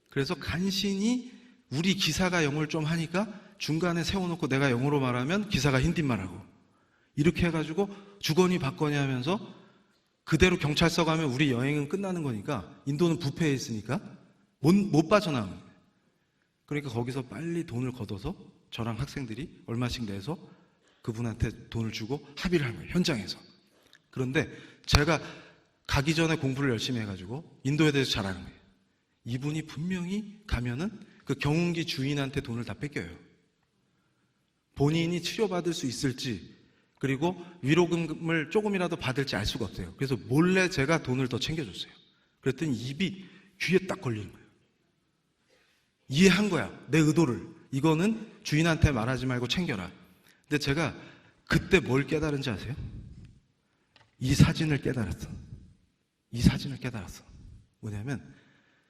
[SPEAKER 1] 그래서 간신히 우리 기사가 영어를 좀 하니까 중간에 세워놓고 내가 영어로 말하면 기사가 힌디 말하고 이렇게 해가지고 주거니 받거니 하면서 그대로 경찰서 가면 우리 여행은 끝나는 거니까 인도는 부패해 있으니까 못 빠져나오는 거예요. 그러니까 거기서 빨리 돈을 걷어서 저랑 학생들이 얼마씩 내서 그분한테 돈을 주고 합의를 한 거예요. 현장에서. 그런데 제가 가기 전에 공부를 열심히 해가지고 인도에 대해서 잘 아는 거예요. 이분이 분명히 가면은 그 경운기 주인한테 돈을 다 뺏겨요. 본인이 치료받을 수 있을지 그리고 위로금을 조금이라도 받을지 알 수가 없어요. 그래서 몰래 제가 돈을 더 챙겨줬어요. 그랬더니 입이 귀에 딱 걸리는 거예요. 이해한 거야. 내 의도를. 이거는 주인한테 말하지 말고 챙겨라. 근데 제가 그때 뭘 깨달은지 아세요? 이 사진을 깨달았어. 이 사진을 깨달았어. 뭐냐면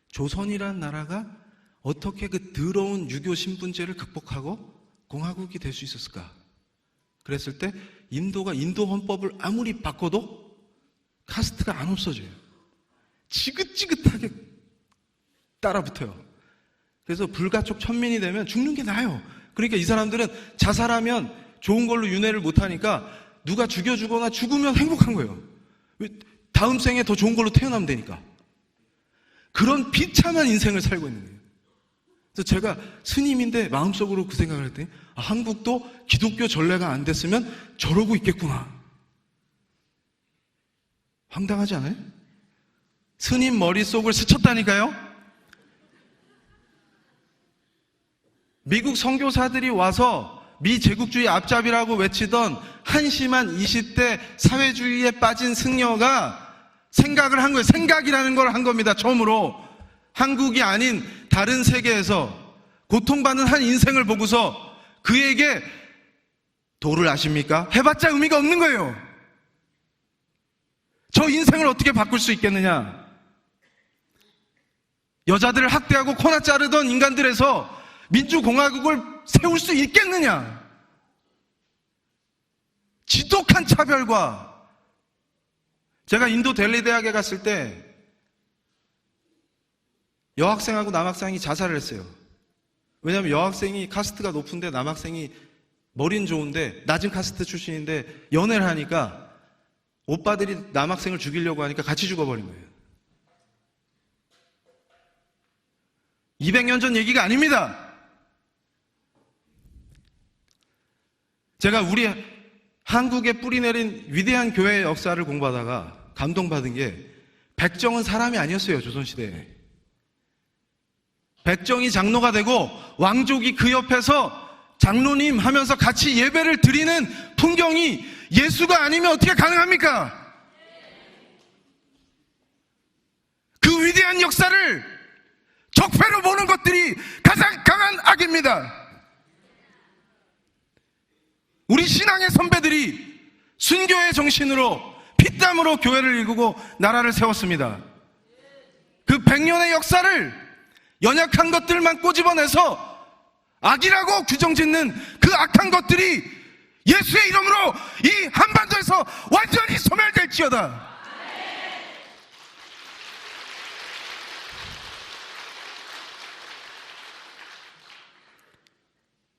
[SPEAKER 1] 조선이라는 나라가 어떻게 그 더러운 유교 신분제를 극복하고 공화국이 될 수 있었을까? 그랬을 때 인도가 인도 헌법을 아무리 바꿔도 카스트가 안 없어져요. 지긋지긋하게 따라붙어요. 그래서 불가촉 천민이 되면 죽는 게 나아요. 그러니까 이 사람들은 자살하면 좋은 걸로 윤회를 못하니까 누가 죽여주거나 죽으면 행복한 거예요. 다음 생에 더 좋은 걸로 태어나면 되니까. 그런 비참한 인생을 살고 있는 거예요. 그래서 제가 스님인데 마음속으로 그 생각을 했더니 한국도 기독교 전례가 안 됐으면 저러고 있겠구나. 황당하지 않아요? 스님 머릿속을 스쳤다니까요? 미국 선교사들이 와서 미제국주의 앞잡이라고 외치던 한심한 20대 사회주의에 빠진 승려가 생각을 한 거예요. 생각이라는 걸 한 겁니다. 처음으로. 한국이 아닌 다른 세계에서 고통받는 한 인생을 보고서 그에게 도를 아십니까? 해봤자 의미가 없는 거예요. 저 인생을 어떻게 바꿀 수 있겠느냐? 여자들을 학대하고 코나 자르던 인간들에서 민주공화국을 세울 수 있겠느냐? 지독한 차별과 제가 인도 델리 대학에 갔을 때 여학생하고 남학생이 자살을 했어요. 왜냐하면 여학생이 카스트가 높은데 남학생이 머리는 좋은데 낮은 카스트 출신인데 연애를 하니까 오빠들이 남학생을 죽이려고 하니까 같이 죽어버린 거예요. 200년 전 얘기가 아닙니다. 제가 우리 한국에 뿌리내린 위대한 교회의 역사를 공부하다가 감동받은 게 백정은 사람이 아니었어요. 조선시대에. 백정이 장로가 되고 왕족이 그 옆에서 장로님 하면서 같이 예배를 드리는 풍경이 예수가 아니면 어떻게 가능합니까? 그 위대한 역사를 적폐로 보는 것들이 가장 강한 악입니다. 우리 신앙의 선배들이 순교의 정신으로 피땀으로 교회를 일구고 나라를 세웠습니다. 그 100년의 역사를 연약한 것들만 꼬집어내서 악이라고 규정짓는 그 악한 것들이 예수의 이름으로 이 한반도에서 완전히 소멸될지어다.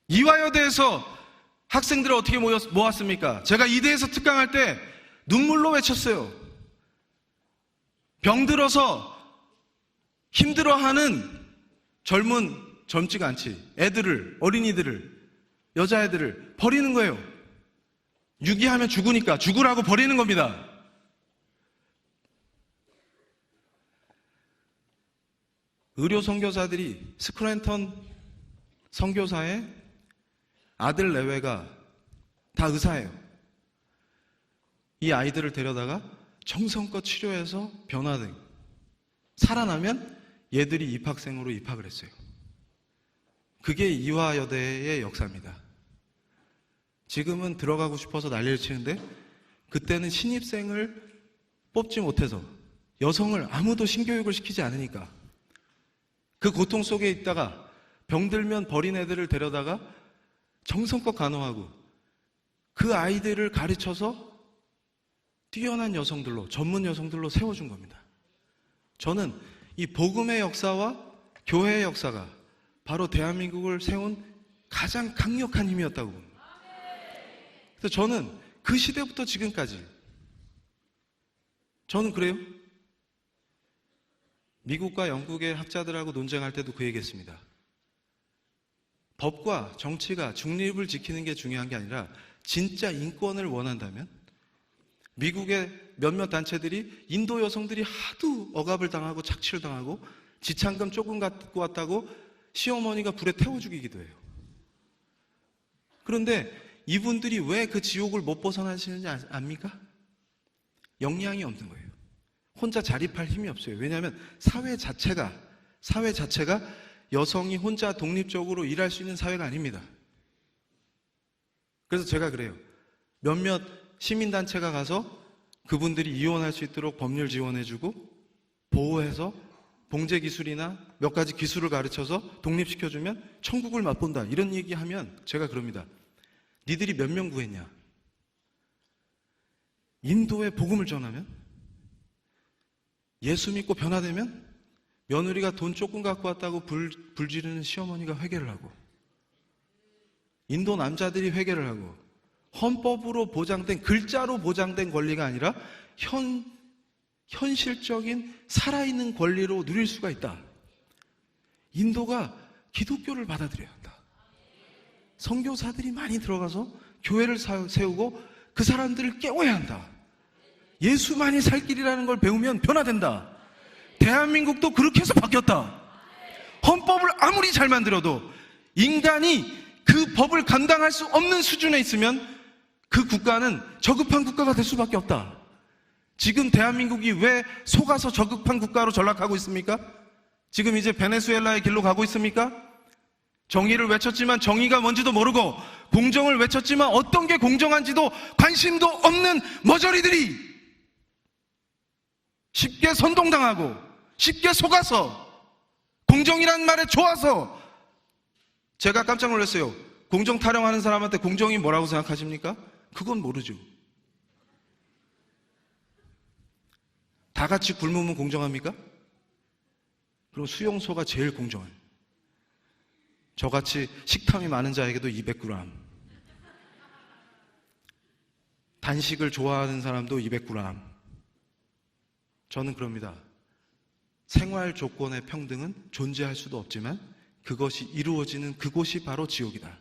[SPEAKER 1] 이화여대에서 학생들을 어떻게 모았습니까? 제가 이대에서 특강할 때 눈물로 외쳤어요. 병들어서 힘들어하는 젊지가 않지. 애들을, 어린이들을, 여자애들을 버리는 거예요. 유기하면 죽으니까 죽으라고 버리는 겁니다. 의료 선교사들이 스크랜턴 선교사의 아들 내외가 다 의사예요. 이 아이들을 데려다가 정성껏 치료해서 변화된, 살아나면 얘들이 입학생으로 입학을 했어요. 그게 이화여대의 역사입니다. 지금은 들어가고 싶어서 난리를 치는데 그때는 신입생을 뽑지 못해서, 여성을 아무도 신교육을 시키지 않으니까 그 고통 속에 있다가 병들면 버린 애들을 데려다가 정성껏 간호하고 그 아이들을 가르쳐서 뛰어난 여성들로, 전문 여성들로 세워준 겁니다. 저는 이 복음의 역사와 교회의 역사가 바로 대한민국을 세운 가장 강력한 힘이었다고 봅니다. 그래서 저는 그 시대부터 지금까지, 저는 그래요. 미국과 영국의 학자들하고 논쟁할 때도 그 얘기했습니다. 법과 정치가 중립을 지키는 게 중요한 게 아니라 진짜 인권을 원한다면 미국의 몇몇 단체들이 인도 여성들이 하도 억압을 당하고 착취를 당하고 지참금 조금 갖고 왔다고 시어머니가 불에 태워 죽이기도 해요. 그런데 이분들이 왜 그 지옥을 못 벗어나시는지 압니까? 역량이 없는 거예요. 혼자 자립할 힘이 없어요. 왜냐하면 사회 자체가 여성이 혼자 독립적으로 일할 수 있는 사회가 아닙니다. 그래서 제가 그래요. 몇몇 시민단체가 가서 그분들이 이혼할 수 있도록 법률 지원해주고 보호해서 봉제 기술이나 몇 가지 기술을 가르쳐서 독립시켜주면 천국을 맛본다, 이런 얘기하면 제가 그럽니다. 니들이 몇 명 구했냐? 인도에 복음을 전하면, 예수 믿고 변화되면 며느리가 돈 조금 갖고 왔다고 불 지르는 시어머니가 회개를 하고, 인도 남자들이 회개를 하고, 헌법으로 보장된, 글자로 보장된 권리가 아니라 현실적인 살아있는 권리로 누릴 수가 있다. 인도가 기독교를 받아들여야 한다. 선교사들이 많이 들어가서 교회를 세우고 그 사람들을 깨워야 한다. 예수만이 살 길이라는 걸 배우면 변화된다. 대한민국도 그렇게 해서 바뀌었다. 헌법을 아무리 잘 만들어도 인간이 그 법을 감당할 수 없는 수준에 있으면 그 국가는 저급한 국가가 될 수밖에 없다. 지금 대한민국이 왜 속아서 저급한 국가로 전락하고 있습니까? 지금 이제 베네수엘라의 길로 가고 있습니까? 정의를 외쳤지만 정의가 뭔지도 모르고, 공정을 외쳤지만 어떤 게 공정한지도 관심도 없는 머저리들이 쉽게 선동당하고 쉽게 속아서 공정이란 말에 좋아서, 제가 깜짝 놀랐어요. 공정 타령하는 사람한테 공정이 뭐라고 생각하십니까? 그건 모르죠. 다 같이 굶으면 공정합니까? 그럼 수용소가 제일 공정해요. 저같이 식탐이 많은 자에게도 200g, 단식을 좋아하는 사람도 200g. 저는 그럽니다. 생활 조건의 평등은 존재할 수도 없지만 그것이 이루어지는 그곳이 바로 지옥이다.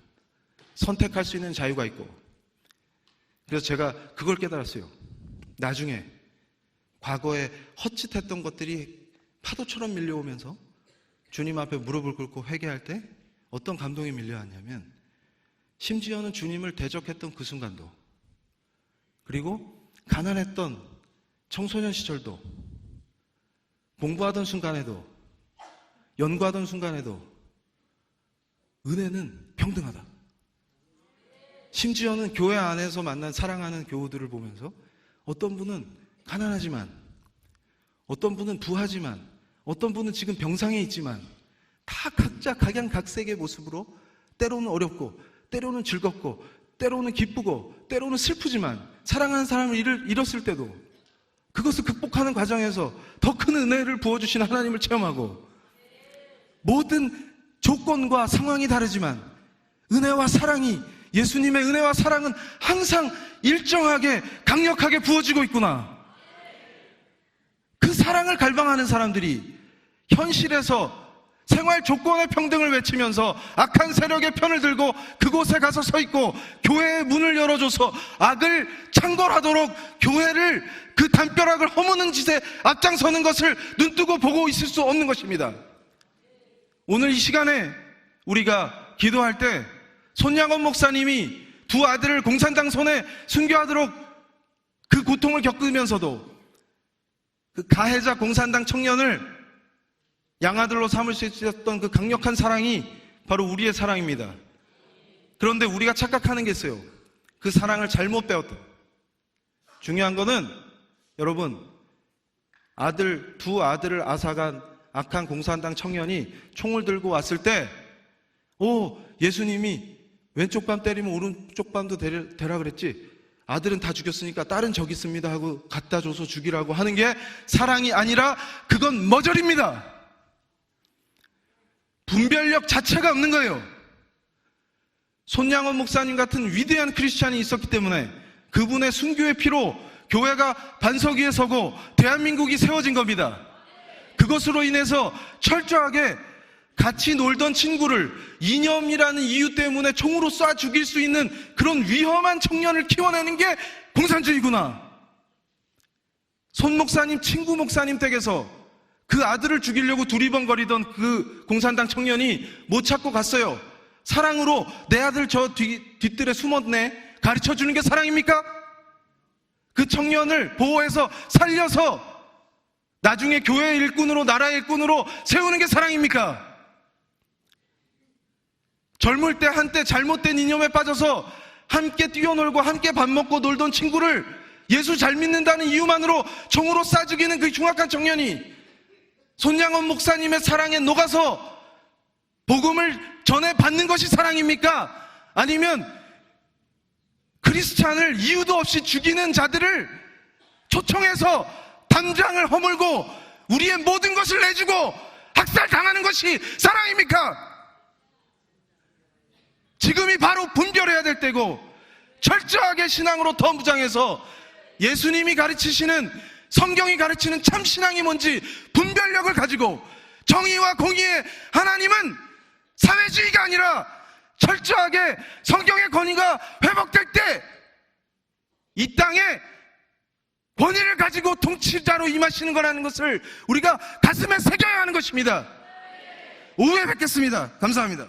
[SPEAKER 1] 선택할 수 있는 자유가 있고. 그래서 제가 그걸 깨달았어요. 나중에 과거에 헛짓했던 것들이 파도처럼 밀려오면서 주님 앞에 무릎을 꿇고 회개할 때 어떤 감동이 밀려왔냐면, 심지어는 주님을 대적했던 그 순간도, 그리고 가난했던 청소년 시절도, 공부하던 순간에도, 연구하던 순간에도 은혜는 평등하다. 심지어는 교회 안에서 만난 사랑하는 교우들을 보면서 어떤 분은 가난하지만, 어떤 분은 부하지만, 어떤 분은 지금 병상에 있지만 다 각자 각양각색의 모습으로 때로는 어렵고 때로는 즐겁고 때로는 기쁘고 때로는 슬프지만 사랑하는 사람을 잃었을 때도 그것을 극복하는 과정에서 더 큰 은혜를 부어주신 하나님을 체험하고, 모든 조건과 상황이 다르지만 은혜와 사랑이, 예수님의 은혜와 사랑은 항상 일정하게 강력하게 부어지고 있구나. 그 사랑을 갈망하는 사람들이 현실에서 생활 조건의 평등을 외치면서 악한 세력의 편을 들고 그곳에 가서 서 있고 교회의 문을 열어줘서 악을 창궐하도록 교회를, 그 담벼락을 허무는 짓에 앞장서는 것을 눈뜨고 보고 있을 수 없는 것입니다. 오늘 이 시간에 우리가 기도할 때 손양원 목사님이 두 아들을 공산당 손에 순교하도록 그 고통을 겪으면서도 그 가해자 공산당 청년을 양아들로 삼을 수 있었던 그 강력한 사랑이 바로 우리의 사랑입니다. 그런데 우리가 착각하는 게 있어요. 그 사랑을 잘못 배웠다. 중요한 거는 여러분, 두 아들을 앗아간 악한 공산당 청년이 총을 들고 왔을 때, 예수님이 왼쪽 밤 때리면 오른쪽 밤도 되라 그랬지. 아들은 다 죽였으니까 딸은 저기 있습니다 하고 갖다 줘서 죽이라고 하는 게 사랑이 아니라 그건 머저리입니다. 분별력 자체가 없는 거예요. 손양원 목사님 같은 위대한 크리스찬이 있었기 때문에 그분의 순교의 피로 교회가 반석 위에 서고 대한민국이 세워진 겁니다. 그것으로 인해서 철저하게 같이 놀던 친구를 이념이라는 이유 때문에 총으로 쏴 죽일 수 있는 그런 위험한 청년을 키워내는 게 공산주의구나. 손 목사님 친구 목사님 댁에서 그 아들을 죽이려고 두리번거리던 그 공산당 청년이 못 찾고 갔어요. 사랑으로 내 아들 저 뒷뜰에 숨었네 가르쳐주는 게 사랑입니까? 그 청년을 보호해서 살려서 나중에 교회의 일꾼으로 나라의 일꾼으로 세우는 게 사랑입니까? 젊을 때 한때 잘못된 이념에 빠져서 함께 뛰어놀고 함께 밥 먹고 놀던 친구를 예수 잘 믿는다는 이유만으로 총으로 쏴 죽이는 그 흉악한 청년이 손양원 목사님의 사랑에 녹아서 복음을 전해받는 것이 사랑입니까? 아니면 크리스찬을 이유도 없이 죽이는 자들을 초청해서 담장을 허물고 우리의 모든 것을 내주고 학살당하는 것이 사랑입니까? 지금이 바로 분별해야 될 때고 철저하게 신앙으로 더 무장해서 예수님이 가르치시는 성경이 가르치는 참 신앙이 뭔지 분별력을 가지고 정의와 공의의 하나님은 사회주의가 아니라 철저하게 성경의 권위가 회복될 때 이 땅에 권위를 가지고 통치자로 임하시는 거라는 것을 우리가 가슴에 새겨야 하는 것입니다. 오후에 뵙겠습니다. 감사합니다.